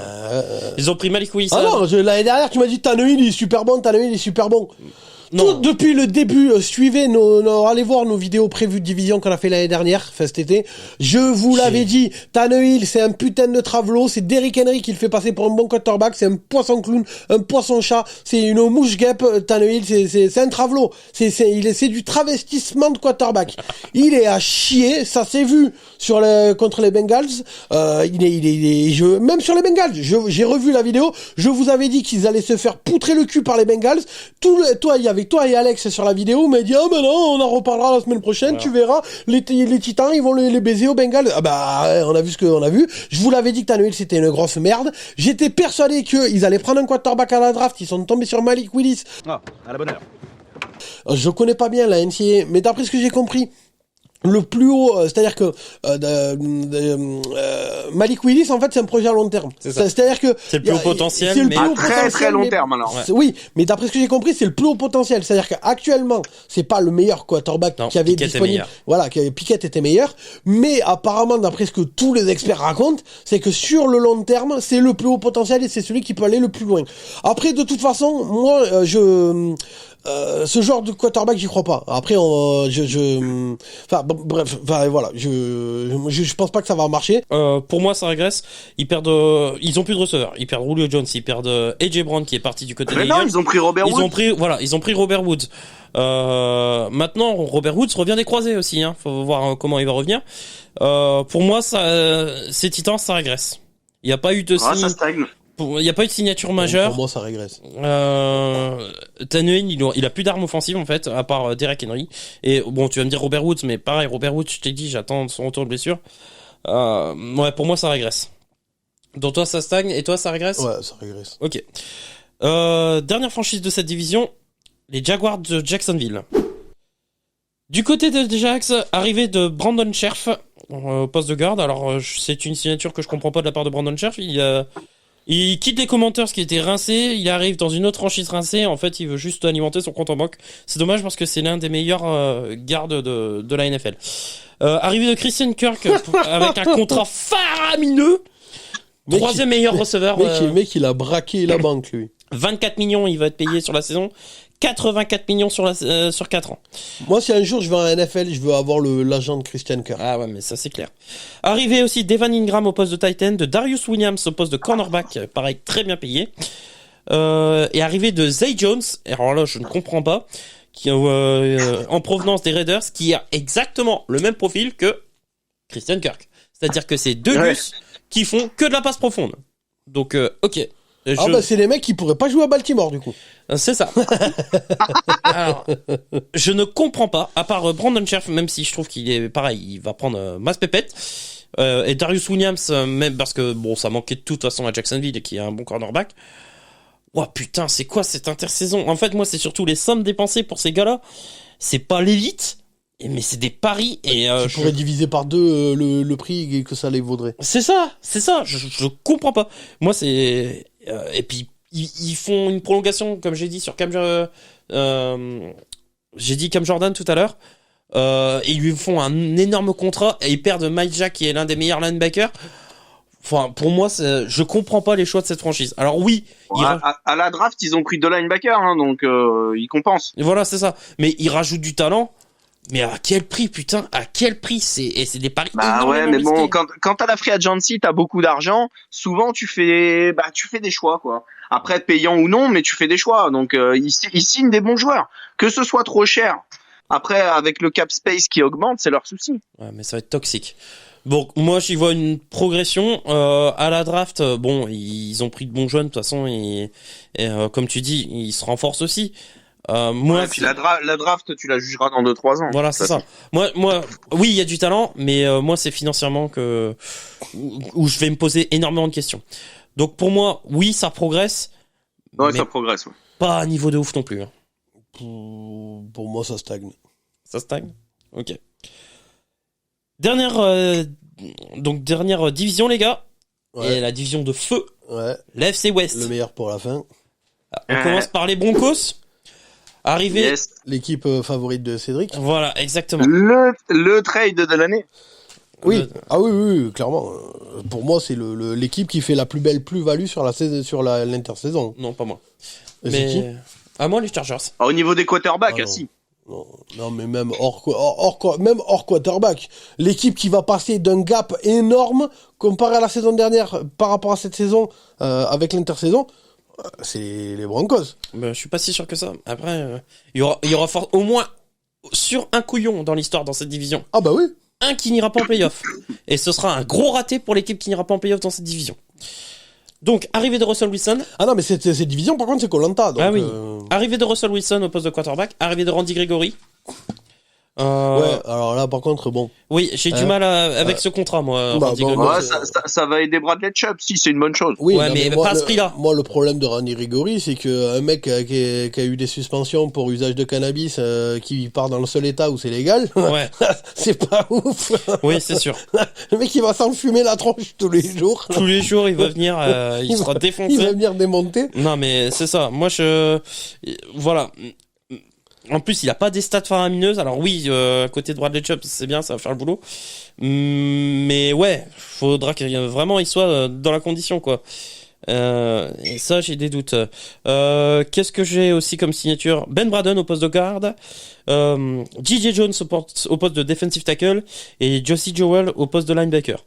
Ils ont pris Malik Willis. Ah non, l'année dernière, tu m'as dit Tannehill, il est super bon, Tannehill, il est super bon. Non. Tout depuis le début, suivez allez voir nos vidéos prévues de division qu'on a fait l'année dernière, cet été. Je vous l'avais dit, Tannehill, c'est un putain de travelot, c'est Derrick Henry qui le fait passer pour un bon quarterback, c'est un poisson clown, un poisson chat, c'est une mouche guêpe, Tannehill, c'est un travelot. C'est du travestissement de quarterback. Il est à chier, ça s'est vu contre les Bengals, même sur les Bengals, j'ai revu la vidéo, je vous avais dit qu'ils allaient se faire poutrer le cul par les Bengals. Avec toi et Alex sur la vidéo, on m'a dit, oh, mais non, on en reparlera la semaine prochaine, voilà. Tu verras, les Titans, ils vont les baiser aux Bengals. Ah bah, on a vu ce qu'on a vu. Je vous l'avais dit que Tannehill, c'était une grosse merde. J'étais persuadé qu'ils allaient prendre un quarterback à la draft, ils sont tombés sur Malik Willis. Ah, à la bonne heure. Je connais pas bien la NCAA, mais d'après ce que j'ai compris, le plus haut, c'est-à-dire que Malik Willis, en fait, c'est un projet à long terme. C'est-à-dire que c'est le plus haut potentiel, c'est le plus haut potentiel, très long terme alors. Ouais. Oui, mais d'après ce que j'ai compris, c'est le plus haut potentiel. C'est-à-dire qu'actuellement, c'est pas le meilleur quarterback qui avait disponible. Voilà, Pickett était meilleur, mais apparemment, d'après ce que tous les experts racontent, c'est que sur le long terme, c'est le plus haut potentiel et c'est celui qui peut aller le plus loin. Après, de toute façon, moi, ce genre de quarterback, j'y crois pas. Après, voilà, je pense pas que ça va marcher. Pour moi, ça régresse. Ils perdent, ils ont plus de receveurs. Ils perdent Julio Jones, ils perdent AJ Brown qui est parti du côté des Eagles. Non, ils ont pris Robert Woods. Ils ont pris Robert Woods. Maintenant, Robert Woods revient des croisés aussi, hein. Faut voir comment il va revenir. Pour moi, ces Titans, ça régresse. Il n'y a pas eu de ça stagne. Il n'y a pas eu de signature majeure. Pour moi, ça régresse. Tannehill, il a plus d'armes offensives, en fait, à part Derrick Henry. Et bon, tu vas me dire Robert Woods, mais pareil, Robert Woods, je t'ai dit, j'attends son retour de blessure. Pour moi, ça régresse. Donc toi, ça stagne, et toi, ça régresse? Ouais, ça régresse. Ok. Dernière franchise de cette division, les Jaguars de Jacksonville. Du côté des Jags, arrivée de Brandon Scherff, au poste de garde. Alors, c'est une signature que je comprends pas de la part de Brandon Scherff. Il quitte les Commanders qui étaient rincés, il arrive dans une autre franchise rincée, en fait il veut juste alimenter son compte en banque. C'est dommage parce que c'est l'un des meilleurs gardes de la NFL. Arrivée de Christian Kirk avec un contrat faramineux, troisième meilleur receveur. Mec, il a braqué la banque lui. 24 millions il va être payé sur la saison, 84 millions sur 4 ans. Moi, si un jour je vais en NFL, je veux avoir l'agent de Christian Kirk. Ah ouais, mais ça c'est clair. Arrivé aussi d'Evan Ingram au poste de tight end, de Darius Williams au poste de cornerback, pareil, très bien payé. Et arrivé de Zay Jones, alors là je ne comprends pas, qui en provenance des Raiders, qui a exactement le même profil que Christian Kirk. C'est-à-dire que c'est deux gus qui font que de la passe profonde. Donc ok. C'est les mecs qui pourraient pas jouer à Baltimore du coup. C'est ça. Alors, je ne comprends pas, à part Brandon Scherff, même si je trouve qu'il est pareil, il va prendre masse pépette. Et Darius Williams, même parce que bon, ça manquait de toute façon à Jacksonville et qui est un bon cornerback. Ouah putain, c'est quoi cette intersaison? En fait, moi, c'est surtout les sommes dépensées pour ces gars-là. C'est pas l'élite, mais c'est des paris et tu pourrais diviser par deux le prix que ça les vaudrait. C'est ça. Je comprends pas. Moi, c'est et puis ils font une prolongation, comme j'ai dit sur j'ai dit Cam Jordan tout à l'heure. Et ils lui font un énorme contrat et ils perdent Mike Jack qui est l'un des meilleurs linebackers. Enfin, pour moi, je comprends pas les choix de cette franchise. Alors oui, à la draft, ils ont pris deux linebackers, hein, donc ils compensent. Voilà, c'est ça. Mais ils rajoutent du talent. Mais à quel prix, putain? À quel prix? C'est des paris énormément ouais, mais risqués. bon, quand t'as la free agency, t'as beaucoup d'argent. Souvent, tu fais des choix, quoi. Après, payant ou non, mais tu fais des choix. Donc, ils signent des bons joueurs. Que ce soit trop cher. Après, avec le cap space qui augmente, c'est leur souci. Ouais, mais ça va être toxique. Bon, moi, j'y vois une progression. À la draft, bon, ils ont pris de bons jeunes, de toute façon, et comme tu dis, ils se renforcent aussi. Et puis la draft, tu la jugeras dans 2-3 ans. Voilà, c'est ça. Moi, oui, il y a du talent, mais moi, c'est financièrement où je vais me poser énormément de questions. Donc, pour moi, oui, ça progresse. Ouais, ça progresse. Ouais. Pas à niveau de ouf non plus. Hein. Pour moi, ça stagne. Ça stagne. Ok. Dernière division, les gars. Ouais. Et la division de feu. Ouais. L'AFC West. Le meilleur pour la fin. On commence par les Broncos. Arrivé. Yes. L'équipe favorite de Cédric. Voilà, exactement. Le trade de l'année. Oui. Le- Ah oui, clairement. Pour moi, c'est l'équipe qui fait la plus belle plus-value sur l'intersaison. Non, pas moi. Et c'est qui Mais à moi les Chargers. Au niveau des quarterbacks, Ah non. si. Non, mais même hors quarterback, l'équipe qui va passer d'un gap énorme comparé à la saison dernière par rapport à cette saison avec l'intersaison, c'est les Broncos. Ben, je suis pas si sûr que ça. Après, il y aura au moins sur un couillon dans l'histoire dans cette division. Ah bah oui. Un qui n'ira pas en playoff. Et ce sera un gros raté pour l'équipe qui n'ira pas en playoff dans cette division. Donc, arrivée de Russell Wilson. Ah non, mais cette division par contre c'est Koh-Lanta. Ah oui. Arrivée de Russell Wilson au poste de quarterback. Arrivée de Randy Gregory. Ouais, alors là par contre bon. Oui, j'ai du mal avec ce contrat, moi, Bah, Randy bon, Gregory. Ouais, ça va aider Bradley Chubb, si, c'est une bonne chose. Oui, Ouais, non, mais moi, pas à ce prix-là. Moi, le problème de Randy Gregory, c'est que un mec qui a eu des suspensions pour usage de cannabis, qui part dans le seul état où c'est légal, Ouais, c'est pas ouf. oui, c'est sûr. Le mec, il va s'enfumer la tronche tous les jours. Tous les jours, il va venir, il sera Il va défoncé. venir démonter. Non, mais c'est ça. Moi, voilà. En plus, il a pas des stats faramineuses. Alors oui, à côté de Bradley Chubb, c'est bien, ça va faire le boulot. Mais ouais, faudra qu'il vraiment il soit dans la condition, quoi. Et ça, j'ai des doutes. Qu'est-ce que j'ai aussi comme signature? Ben Braden au poste de garde, J.J. Jones au poste de defensive tackle et Josie Jowell au poste de linebacker.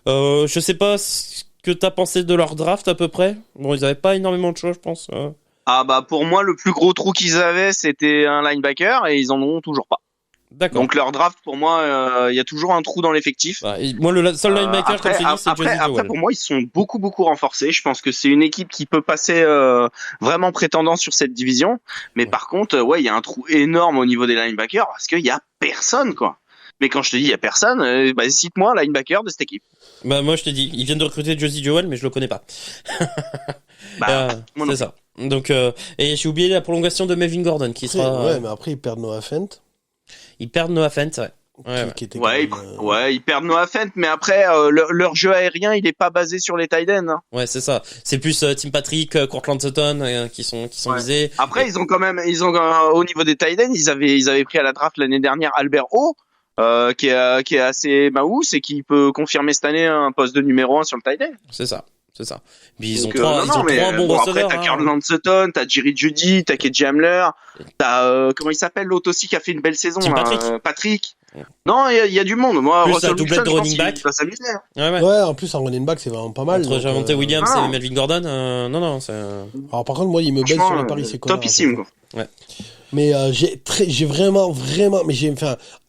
Je sais pas ce que t'as pensé de leur draft à peu près. Bon, ils avaient pas énormément de choix, je pense. Ah bah pour moi, le plus gros trou qu'ils avaient, c'était un linebacker et ils en ont toujours pas. D'accord. Donc leur draft, pour moi, il y a toujours un trou dans l'effectif. Bah, et moi, le seul linebacker, comme je t'ai dit, c'est Josie après, Jowell. pour moi, ils sont beaucoup renforcés. Je pense que c'est une équipe qui peut passer vraiment prétendant sur cette division. Mais Ouais. par contre, ouais, il y a un trou énorme au niveau des linebackers parce qu'il y a personne, quoi. Mais quand je te dis il y a personne, bah, cite-moi un linebacker de cette équipe. Bah, moi, je t'ai dit, ils viennent de recruter Josie Jowell, mais je le connais pas. Bah, moi non C'est ça. Donc, et j'ai oublié la prolongation de Melvin Gordon, qui Après, sera, ouais, mais après, ils perdent Noah Fent. ils perdent Noah Fent, ouais. Ouais, Qui était Ouais, quand même, ouais, ils perdent Noah Fent, mais après leur jeu aérien, il est pas basé sur les tight ends. Hein. Ouais, c'est ça. C'est plus Tim Patrick, Courtland Sutton qui sont Ouais. visés. Après, ils ont au niveau des tight ends, ils avaient pris à la draft l'année dernière Albert O, qui est assez maous et qui peut confirmer cette année un poste de numéro 1 sur le tight end. C'est ça. Puis ils ont Donc, trois, ils ont trois bons bon, receveurs. après, t'as hein. Courtland Sutton, t'as Jerry Jeudy, t'as KJ Hamler, t'as comment il s'appelle l'autre aussi qui a fait une belle saison, Tim là, Patrick. Patrick. Non, il y a du monde. Moi, Plus Russell la doublette Wilson, de je pense running qu'il back. va s'amuser. Hein. Ouais. Ouais, en plus, en running back, c'est vraiment pas mal. Entre donc, Javonte Williams ah. et Melvin Gordon, non, c'est. Alors, par contre, moi, il me baisse Franchement, sur les paris, c'est quoi topissime, quoi. Mais j'ai vraiment, mais j'ai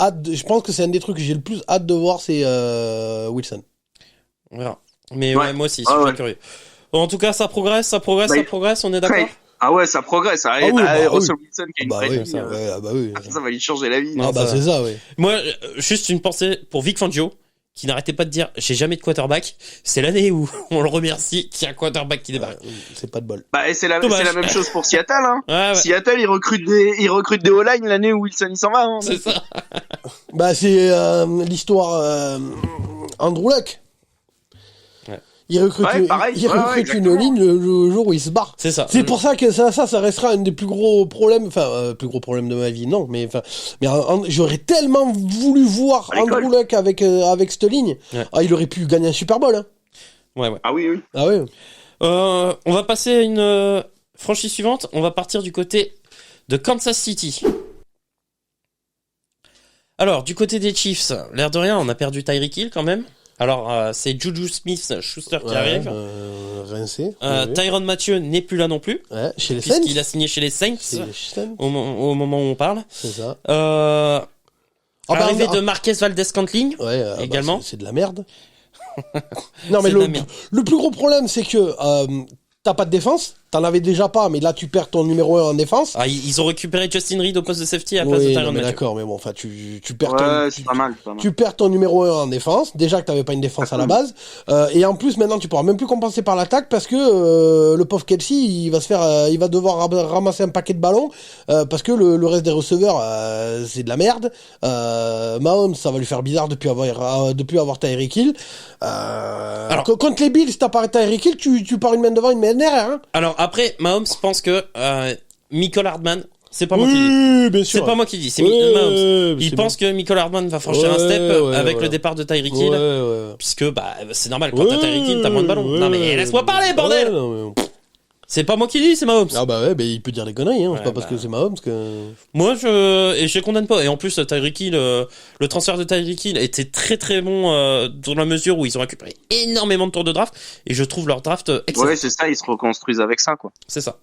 hâte. Je pense que c'est un des trucs que j'ai le plus hâte de voir, c'est Wilson. On verra. Mais Ouais. ouais, moi aussi, Ah je suis ouais. curieux. Bon, en tout cas, ça progresse, on est d'accord? Ouais. Ah ouais, ça progresse. Ah oui, bah Russell Wilson qui a une Bah vraie oui, vie, ça, ouais, ah bah oui. ça va lui changer la vie. Non, Ah bah ça- c'est ça, oui. Moi, juste une pensée pour Vic Fangio, qui n'arrêtait pas de dire j'ai jamais de quarterback. C'est l'année où on le remercie qu'il y a un quarterback qui débarque. C'est pas de bol. Bah, et c'est Dommage. la même chose pour Seattle. Hein. Ouais. Seattle, ils recrutent des O-line l'année où Wilson il s'en va. Hein. C'est ça. Bah c'est l'histoire Andrew Luck. Ouais. Il recrute, Ouais, pareil. il Ouais, recrute une exactement. ligne le jour où il se barre. C'est ça. C'est pour ça que ça restera un des plus gros problèmes, plus gros problème de ma vie, non, mais j'aurais tellement voulu voir À l'école. Andrew Luck avec cette ligne. Ouais. Ah, il aurait pu gagner un Super Bowl, hein. Ouais. Ah oui, oui. Ah ouais. On va passer à une franchise suivante. On va partir du côté de Kansas City. Alors, du côté des Chiefs, l'air de rien, on a perdu Tyreek Hill quand même. Alors, c'est Juju Smith-Schuster qui arrive. Rincé. Tyrann Mathieu n'est plus là non plus, Ouais, chez les Saints. puisqu'il a signé chez les Saints Chez les Saints, au moment où on parle. c'est ça. Arrivée de Marquez Valdez-Scantling. Ouais, également. c'est de la merde. Non, mais C'est de la merde. le plus gros problème, c'est que t'as pas de défense. T'en avais déjà pas, mais là, tu perds ton numéro 1 en défense. Ah, ils ont récupéré Justin Reed au poste de safety à la place de Oui, Tyrann non, mais Mathieu. d'accord, mais bon, enfin, tu perds Ouais, c'est pas mal. tu perds ton numéro 1 en défense. Déjà que t'avais pas une défense à la base. Et en plus, maintenant, tu pourras même plus compenser par l'attaque parce que le pauvre Kelsey, il va devoir ramasser un paquet de ballons parce que le reste des receveurs, c'est de la merde. Mahomes, ça va lui faire bizarre depuis avoir Tyreek Hill. Contre les Bills, t'as pas Tyreek Hill, tu pars une main devant, une main derrière, hein. Alors après, Mahomes pense que Michael Hardman C'est pas moi qui dis. Oui, bien sûr. C'est pas moi qui dis, c'est Ouais, Il c'est pense que Michael Hardman va franchir un step avec le départ de Tyreek Hill. Puisque, c'est normal, quand t'as Tyreek Hill, t'as moins de ballons. Non mais laisse-moi parler, bordel! C'est pas moi qui dis, c'est Mahomes. Ah bah ouais, il peut dire des conneries, hein. C'est pas parce que c'est Mahomes que... Moi, je condamne pas. Et en plus, Tyreek Hill, le transfert de Tyreek Hill était très très bon dans la mesure où ils ont récupéré énormément de tours de draft. Et je trouve leur draft excellent. Ouais, c'est ça, ils se reconstruisent avec ça, quoi. C'est ça.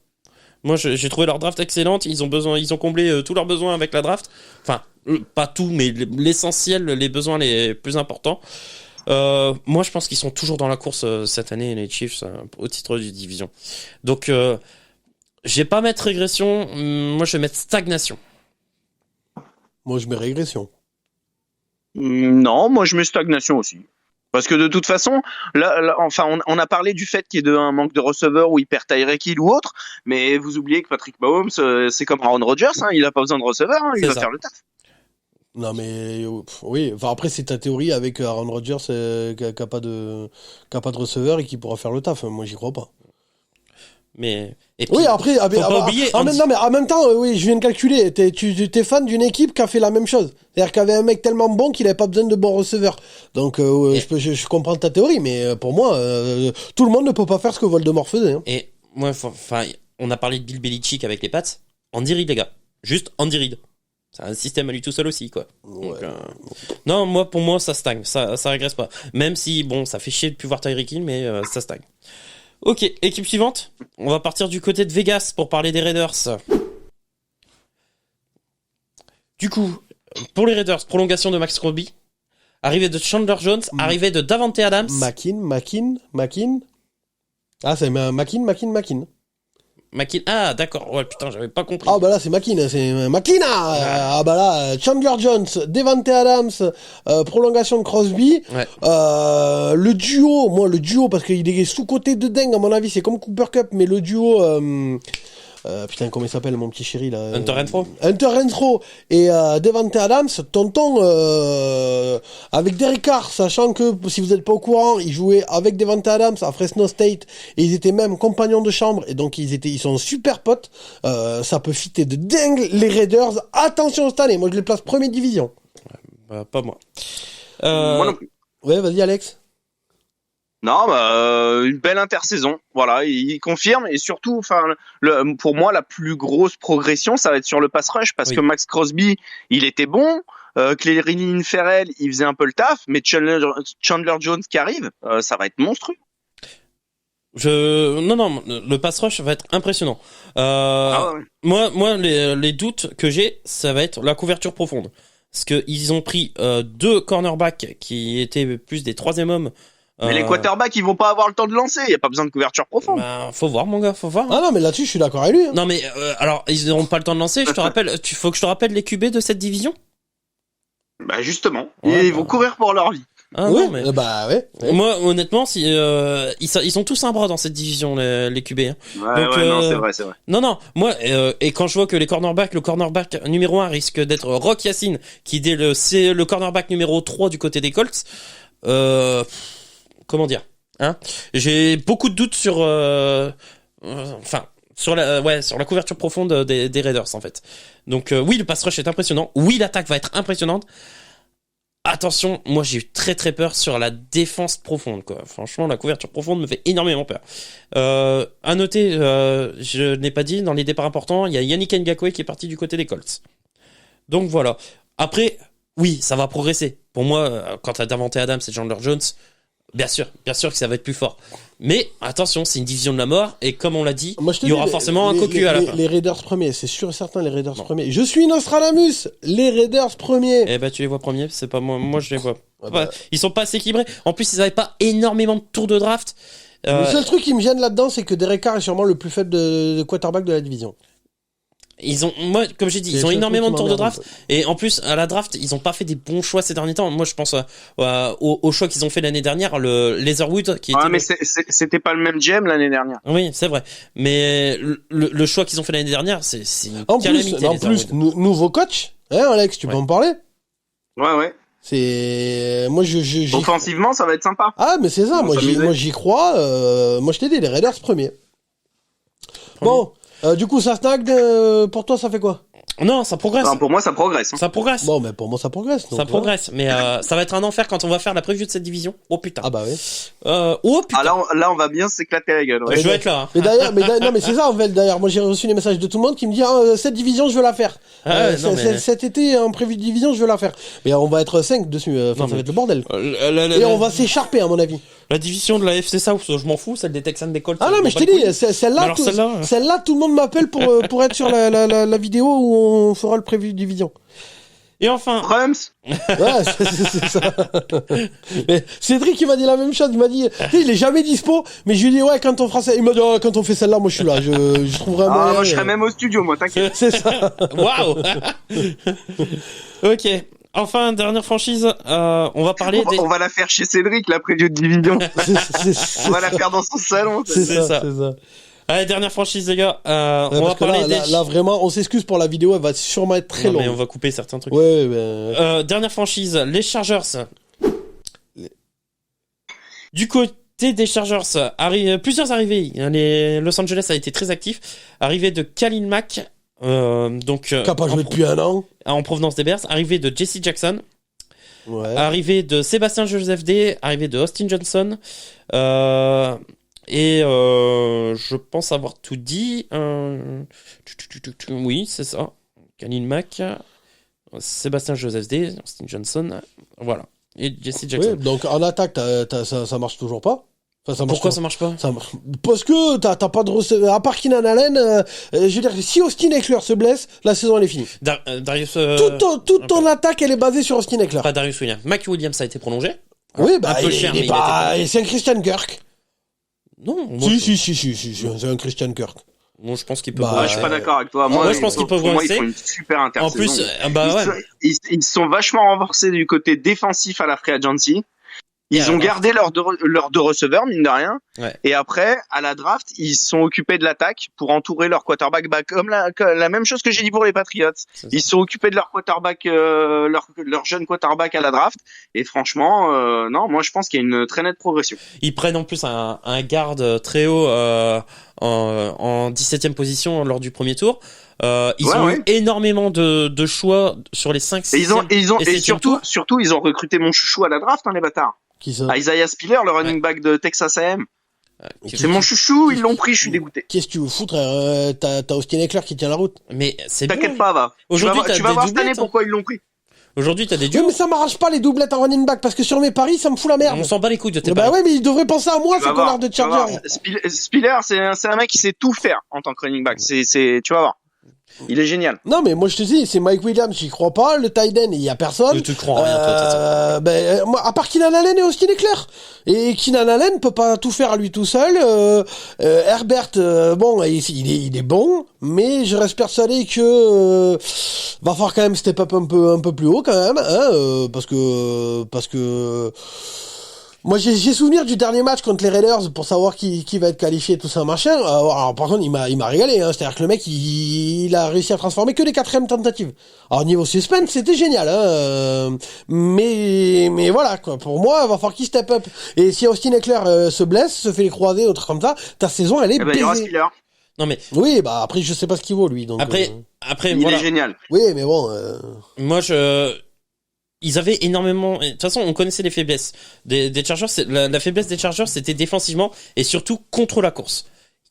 Moi, j'ai trouvé leur draft excellente. Ils ont comblé tous leurs besoins avec la draft. Enfin, pas tout, mais l'essentiel, les besoins les plus importants. Moi, je pense qu'ils sont toujours dans la course cette année, les Chiefs, au titre de division. Donc, je vais pas mettre régression. Moi, je vais mettre stagnation. Moi, je mets régression. Non, moi je mets stagnation aussi. Parce que de toute façon, là, enfin, on a parlé du fait qu'il y ait un manque de receveurs ou il perd Tyreek Hill ou autre, mais vous oubliez que Patrick Mahomes, c'est comme Aaron Rodgers, hein, il a pas besoin de receveurs, il va faire le taf. Non mais oui, enfin après c'est ta théorie avec Aaron Rodgers qui a pas de receveur et qui pourra faire le taf. Moi j'y crois pas. Mais et puis, oui après faut pas oublier. Non mais en même temps oui je viens de calculer. T'es fan d'une équipe qui a fait la même chose. C'est-à-dire qu'il y avait un mec tellement bon qu'il avait pas besoin de bons receveurs. Donc je comprends ta théorie, mais pour moi tout le monde ne peut pas faire ce que Voldemort faisait. Hein. Et moi enfin on a parlé de Bill Belichick avec les Pats. Andy Reid les gars, juste Andy Reid. C'est un système à lui tout seul aussi, quoi. Ouais. Donc, non, pour moi, ça stagne. Ça régresse pas. Même si, bon, ça fait chier de plus voir Tyreek Hill, mais ça stagne. Ok, équipe suivante. On va partir du côté de Vegas pour parler des Raiders. Du coup, pour les Raiders, prolongation de Max Crosby. Arrivée de Chandler Jones. Arrivée de Davante Adams. Makin. Ah, c'est Makin. Ah, d'accord. Ouais, putain, j'avais pas compris. Ah, bah là, c'est Makin. Ah, bah là, Chandler Jones, Davante Adams, prolongation de Crosby. Ouais. Le duo, parce qu'il est sous-côté de dingue, à mon avis, c'est comme Cooper Kupp, mais le duo, putain, comment il s'appelle, mon petit chéri, là? Hunter Renfrow et Davante Adams, tonton, avec Derek Carr, sachant que, si vous n'êtes pas au courant, ils jouaient avec Davante Adams à Fresno State, et ils étaient même compagnons de chambre, et donc ils sont super potes, ça peut fitter de dingue, les Raiders, attention cette année, moi je les place première division. Pas moi. Moi non plus. Ouais, vas-y Alex. Non, une belle intersaison. Voilà, il confirme et surtout, enfin, pour moi, la plus grosse progression, ça va être sur le pass rush parce que Max Crosby, il était bon. Clelin Ferrell, il faisait un peu le taf, mais Chandler Jones qui arrive, ça va être monstrueux. Non, le pass rush va être impressionnant. Moi, les doutes que j'ai, ça va être la couverture profonde. Parce que ils ont pris 2 cornerbacks qui étaient plus des troisième hommes. Mais les quarterbacks, ils vont pas avoir le temps de lancer. Il y a pas besoin de couverture profonde. Faut voir, mon gars, faut voir. Ah non, mais là-dessus, je suis d'accord avec lui. Hein. Non, mais alors, ils n'auront pas le temps de lancer. Je te rappelle, faut que je te rappelle les QB de cette division. Bah justement, ils vont courir pour leur vie. Ah, oui, non, mais... ouais. Moi, honnêtement, si ils ont tous un bras dans cette division, les QB. Hein. Donc, non, c'est vrai. Non, moi, et quand je vois que le cornerback numéro 1 risque d'être Rock Ya-Sin, qui c'est le cornerback numéro 3 du côté des Colts, comment dire, hein? J'ai beaucoup de doutes sur, sur la couverture profonde des Raiders, en fait. Donc, oui, le pass rush est impressionnant. Oui, l'attaque va être impressionnante. Attention, moi j'ai eu très très peur sur la défense profonde, quoi. Franchement, la couverture profonde me fait énormément peur. À noter, je n'ai pas dit, dans les départs importants, il y a Yannick Ngakoue qui est parti du côté des Colts. Donc voilà. Après, oui, ça va progresser. Pour moi, quand t'as Davante Adams et Chandler Jones, bien sûr que ça va être plus fort. Mais attention, c'est une division de la mort et comme on l'a dit, il y aura forcément un cocu à la fin. Les Raiders premiers, c'est sûr et certain, les Raiders premiers. Je suis Nostradamus, les Raiders premiers. Eh ben tu les vois premiers, c'est pas moi je les vois. Ils sont pas assez équilibrés. En plus, ils avaient pas énormément de tours de draft. Le seul truc qui me gêne là-dedans, c'est que Derek Carr est sûrement le plus faible de quarterback de la division. Moi, comme j'ai dit, ils ont énormément de tours de draft. Et en plus, à la draft, ils ont pas fait des bons choix ces derniers temps. Moi, je pense au choix qu'ils ont fait l'année dernière, le Leatherwood, qui était. Mais c'était pas le même GM l'année dernière. Oui, c'est vrai. Mais le choix qu'ils ont fait l'année dernière, c'est une calamité. En plus, nouveau coach, hein, Alex, tu peux en parler? Ouais. C'est moi offensivement, ça va être sympa. Ah, mais c'est ça. Moi, j'y crois. Moi, je t'ai dit, les Raiders premiers. Bon. Du coup, ça stagne, pour toi, ça fait quoi? Non, ça progresse. Enfin, pour moi, ça progresse. Hein. Ça progresse. Bon, mais pour moi, ça progresse. Donc, Ça progresse, mais ça va être un enfer quand on va faire la preview de cette division. Oh putain. Ah bah oui. Oh putain. Ah là, on va bien s'éclater la gueule. Ouais. Je vais être là. Hein. Mais d'ailleurs, non, mais c'est ça en fait. D'ailleurs, moi j'ai reçu les messages de tout le monde qui me dit cette division, je veux la faire. Non, mais... Cet été, en prévu de division, je veux la faire. Mais on va être 5 dessus. Enfin, ça va être le bordel. Et on va s'écharper à mon avis. La division de la FC South, je m'en fous. Celle des Texans des Colts. Ah non, mais je t'ai dit, celle-là, tout le monde m'appelle pour être sur la vidéo où on fera le prévu de division. Et enfin. Rums. Ouais, c'est ça. Mais Cédric, il m'a dit la même chose. Il m'a dit, tu sais, il est jamais dispo, mais je lui ai dit, ouais, quand on fera ça, il m'a dit, oh, quand on fait celle-là, moi, je suis là. Je trouverai un moyen. Moi, je serai même au studio, moi, t'inquiète. C'est ça. Waouh. Ok. Enfin, dernière franchise, on va parler On va la faire chez Cédric, la preview de division. On va la faire dans son salon. C'est ça. ça. Allez, dernière franchise, les gars. On va parler là, vraiment, on s'excuse pour la vidéo, elle va sûrement être très longue. Mais on va couper certains trucs. Ouais, mais... dernière franchise, les Chargers. Du côté des Chargers, plusieurs arrivées. Les Los Angeles a été très actif. Arrivée de Khalil Mack, qui a pas joué depuis un an. En provenance des Bears. Arrivée de Jesse Jackson. Ouais. Arrivée de Sébastien Joseph D. Arrivée de Austin Johnson. Je pense avoir tout dit. Oui, c'est ça. Khalil Mack, Sébastien Joseph D, Austin Johnson, voilà. Et Jesse Jackson. Oui, donc en attaque, ça marche toujours pas. Enfin, Pourquoi ça marche pas? Parce que t'as pas de receveur. À part Keenan Allen, je veux dire, si Austin Ekeler se blesse, la saison elle est finie. Darius. Toute ton attaque, elle est basée sur Austin Ekeler. Pas Darius Williams. Mac Williams a été prolongé. Oui, bah, un peu cher, mais c'est un Christian Kirk. Non. Si, c'est un Christian Kirk. Moi, je pense qu'il peut. Je suis pas d'accord avec toi. Moi, je pense qu'il peut moi, progresser. ils font une super intersaison. En plus, ils sont vachement renforcés du côté défensif à la free agency. Ils ont gardé leurs deux receveurs, mine de rien. Ouais. Et après, à la draft, ils se sont occupés de l'attaque pour entourer leur quarterback. Comme la même chose que j'ai dit pour les Patriots. Ils se sont occupés de leur quarterback, leur jeune quarterback à la draft. Et franchement, non, moi je pense qu'il y a une très nette progression. Ils prennent en plus un garde très haut en 17e position lors du premier tour. Ils ont eu énormément de choix sur les 5-6e. Et surtout, ils ont recruté mon chouchou à la draft, les bâtards. Qui ça? Isaiah Spiller, le running back de Texas A&M. C'est mon chouchou, ils l'ont pris, je suis dégoûté. Qu'est-ce que tu veux foutre? T'as Austin Ekeler qui tient la route. Mais c'est T'inquiète pas, va. Aujourd'hui, tu vas voir cette année pourquoi ils l'ont pris. Aujourd'hui, t'as des Oui, duos. mais ça m'arrache pas les doublettes en running back parce que sur mes paris, ça me fout la merde. On s'en bat les couilles de tes Bah paris. ouais, mais ils devraient penser à moi, ces connards de Chargers. Spiller, c'est un mec qui sait tout faire en tant que running back. Tu vas voir. Il est génial. Non, mais moi je te dis, c'est Mike Williams, j'y crois pas. Le tight end, il y a personne. Tu crois en rien, toi, de toute façon. Moi, à part Keenan Allen et Austin Ekeler. Et Keenan Allen peut pas tout faire à lui tout seul. Herbert, bon, il est bon, mais je reste persuadé que va falloir quand même step up un peu plus haut quand même, hein, parce que moi, j'ai souvenir du dernier match contre les Raiders pour savoir qui va être qualifié, tout ça, machin. Alors, par contre, il m'a régalé, hein. C'est-à-dire que le mec, il a réussi à transformer que les 4e tentatives. Alors, niveau suspense, c'était génial, hein. Mais voilà, quoi. Pour moi, il va falloir qu'il step up. Et si Austin Ekeler se blesse, se fait les croisés, autre comme ça, ta saison, elle est baisée. Il y aura Spiller. Non, mais. Oui, bah, après, je sais pas ce qu'il vaut, lui, donc. Après, il voilà. est génial. Oui, mais bon, Moi, ils avaient énormément. De toute façon, on connaissait les faiblesses des Chargers. La faiblesse des Chargers, c'était défensivement et surtout contre la course.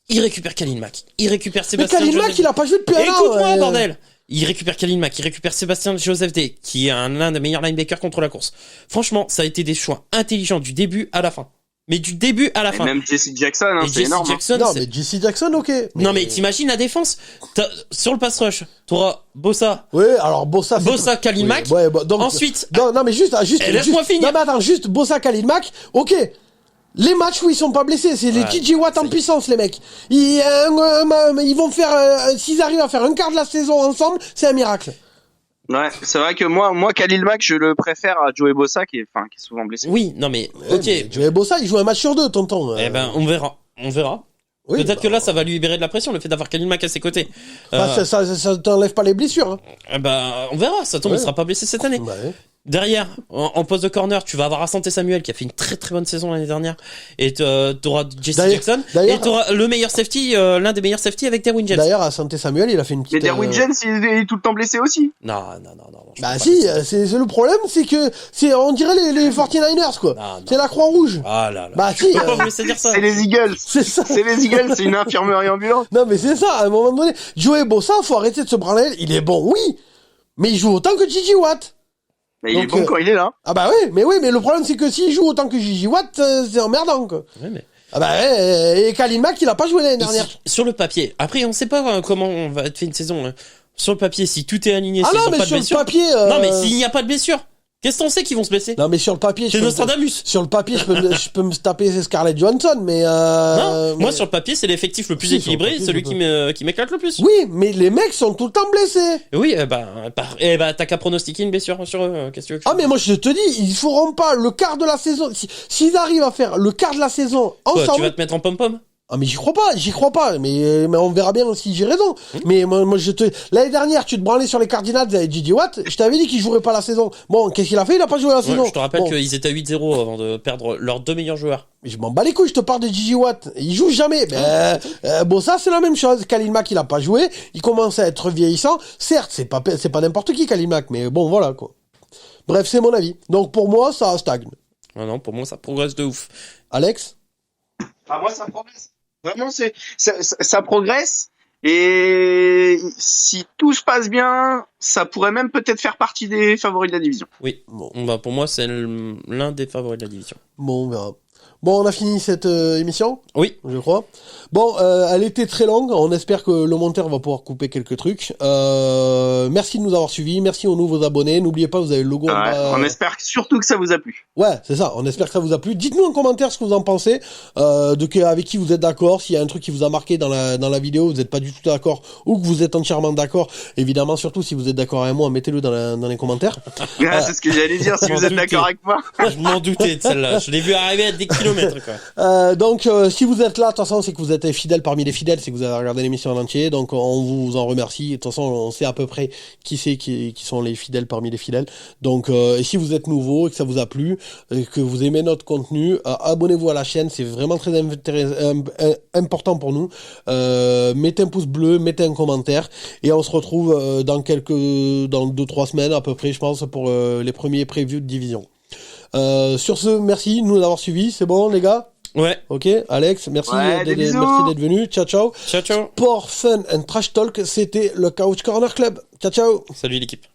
Ils récupèrent Khalil Mack. Ils récupèrent Sébastien Joseph. Mais Khalil Mack, il a pas joué depuis un an. Écoute-moi, bordel. Ils récupèrent Khalil Mack. Ils récupèrent Sébastien Joseph D, qui est l'un des meilleurs linebackers contre la course. Franchement, ça a été des choix intelligents du début à la fin. Mais du début à la fin. Même Jesse Jackson, c'est énorme. Non, mais Jesse Jackson, ok. Non, mais t'imagines la défense? Sur le pass rush, t'auras Bossa. Oui, alors Bossa, Khalil Mack. Ouais, donc, ensuite. Non, mais juste. Laisse-moi finir. Non, mais attends, juste Bossa, Khalil Mack. Ok. Les matchs où ils sont pas blessés, c'est les TJ Watt en puissance, les mecs. Ils vont faire, s'ils arrivent à faire un quart de la saison ensemble, c'est un miracle. Ouais, c'est vrai que moi, Khalil Mack, je le préfère à Joey Bossa, qui est souvent blessé. Oui, non, mais, ok. Mais Joey Bossa, il joue un match sur 2, tonton. Eh ben, on verra. Oui, peut-être que là, ça va lui libérer de la pression, le fait d'avoir Khalil Mack à ses côtés. Ça t'enlève pas les blessures, hein. On verra. Ça tombe, il sera pas blessé cette année. Ouais. Derrière, en poste de corner, tu vas avoir Asante Samuel qui a fait une très très bonne saison l'année dernière. Et t'auras Jesse Jackson. Et t'auras le meilleur safety, l'un des meilleurs safety avec Derwin James. D'ailleurs, Asante Samuel, il a fait une petite... Mais Derwin James, il est tout le temps blessé aussi. Non. Bah si, c'est le problème, c'est que on dirait les 49ers, quoi. Non. C'est la Croix-Rouge. Ah là. Bah si. Faut pas me laisser dire ça. C'est les Eagles. C'est ça. C'est les Eagles, c'est une infirmerie ambulante. Non, mais c'est ça, à un moment donné. Joey Bosa, faut arrêter de se branler. Il est bon, oui. Mais il joue autant que J.J. Watt. Mais il est bon quand il est là. Ah bah oui, mais le problème c'est que s'il joue autant que J.J. Watt, c'est emmerdant, quoi. Ouais, mais... Ah bah ouais, et Khalil Mack, il a pas joué l'année dernière. Sur le papier. Après, on sait pas comment on va être fait une saison. Hein. Sur le papier, si tout est aligné, Ah s'ils non, ont mais pas de sur le blessure. papier... Non, mais s'il n'y a pas de blessure, qu'est-ce qu'on sait qu'ils vont se blesser? Non, mais sur le papier... C'est Nostradamus. Sur le papier, je peux me taper Scarlett Johansson, mais... Non, mais... moi sur le papier, c'est l'effectif le plus Si, équilibré, sur le celui papier, qui m'éclate le plus. Oui, mais les mecs sont tout le temps blessés. Oui, t'as qu'à pronostiquer une blessure sur eux. Qu'est-ce que tu veux que Ah mais moi je te dis, ils feront pas le quart de la saison. S'ils arrivent à faire le quart de la saison Quoi, ensemble. tu vas te mettre en pom-pom? Ah mais j'y crois pas. Mais on verra bien si j'ai raison. Mais moi l'année dernière tu te branlais sur les Cardinals avec J.J. Watt. Je t'avais dit qu'il jouerait pas la saison. Bon, qu'est-ce qu'il a fait? Il a pas joué la saison. Je te rappelle bon. qu'ils étaient à 8-0 avant de perdre leurs deux meilleurs joueurs. Mais je m'en bats les couilles. Je te parle de J.J. Watt. Il joue jamais. Bon ça c'est la même chose. Khalil Mack il a pas joué. Il commence à être vieillissant. Certes c'est pas n'importe qui Khalil Mack. Mais bon voilà quoi. Bref c'est mon avis. Donc pour moi ça stagne. Ah non, pour moi ça progresse de ouf. Alex? Ah, moi, ça progresse. Vraiment, ça progresse. Et si tout se passe bien, ça pourrait même peut-être faire partie des favoris de la division. Oui. Bon. Bah, pour moi, c'est l'un des favoris de la division. Bon, on verra. Bon, on a fini cette émission, Oui. je crois. Bon, elle était très longue. On espère que le monteur va pouvoir couper quelques trucs. Merci de nous avoir suivis. Merci aux nouveaux abonnés. N'oubliez pas, vous avez le logo. On espère surtout que ça vous a plu. Ouais, c'est ça. On espère que ça vous a plu. Dites-nous en commentaire ce que vous en pensez, avec qui vous êtes d'accord. S'il y a un truc qui vous a marqué dans la vidéo, vous n'êtes pas du tout d'accord, ou que vous êtes entièrement d'accord. Évidemment, surtout si vous êtes d'accord avec moi, mettez-le dans les commentaires. C'est ce que j'allais dire. Si vous êtes d'accord avec moi. Je m'en doutais de celle-là. Je l'ai vu arriver à des kilomètres, quoi. Donc, si vous êtes là, de toute façon, c'est que vous êtes fidèle parmi les fidèles, c'est que vous avez regardé l'émission en entier. Donc, on vous en remercie. De toute façon, on sait à peu près qui sont les fidèles parmi les fidèles. Donc, et si vous êtes nouveau et que ça vous a plu, et que vous aimez notre contenu, abonnez-vous à la chaîne. C'est vraiment très important pour nous. Mettez un pouce bleu, mettez un commentaire, et on se retrouve dans 2-3 semaines à peu près, je pense, pour les premiers previews de division. Sur ce, merci de nous avoir suivis. C'est bon, les gars? Ouais. Ok, Alex, merci d'être venu. Ciao, ciao. Ciao, ciao. Sport, fun and trash talk, c'était le Couch Corner Club. Ciao, ciao. Salut l'équipe.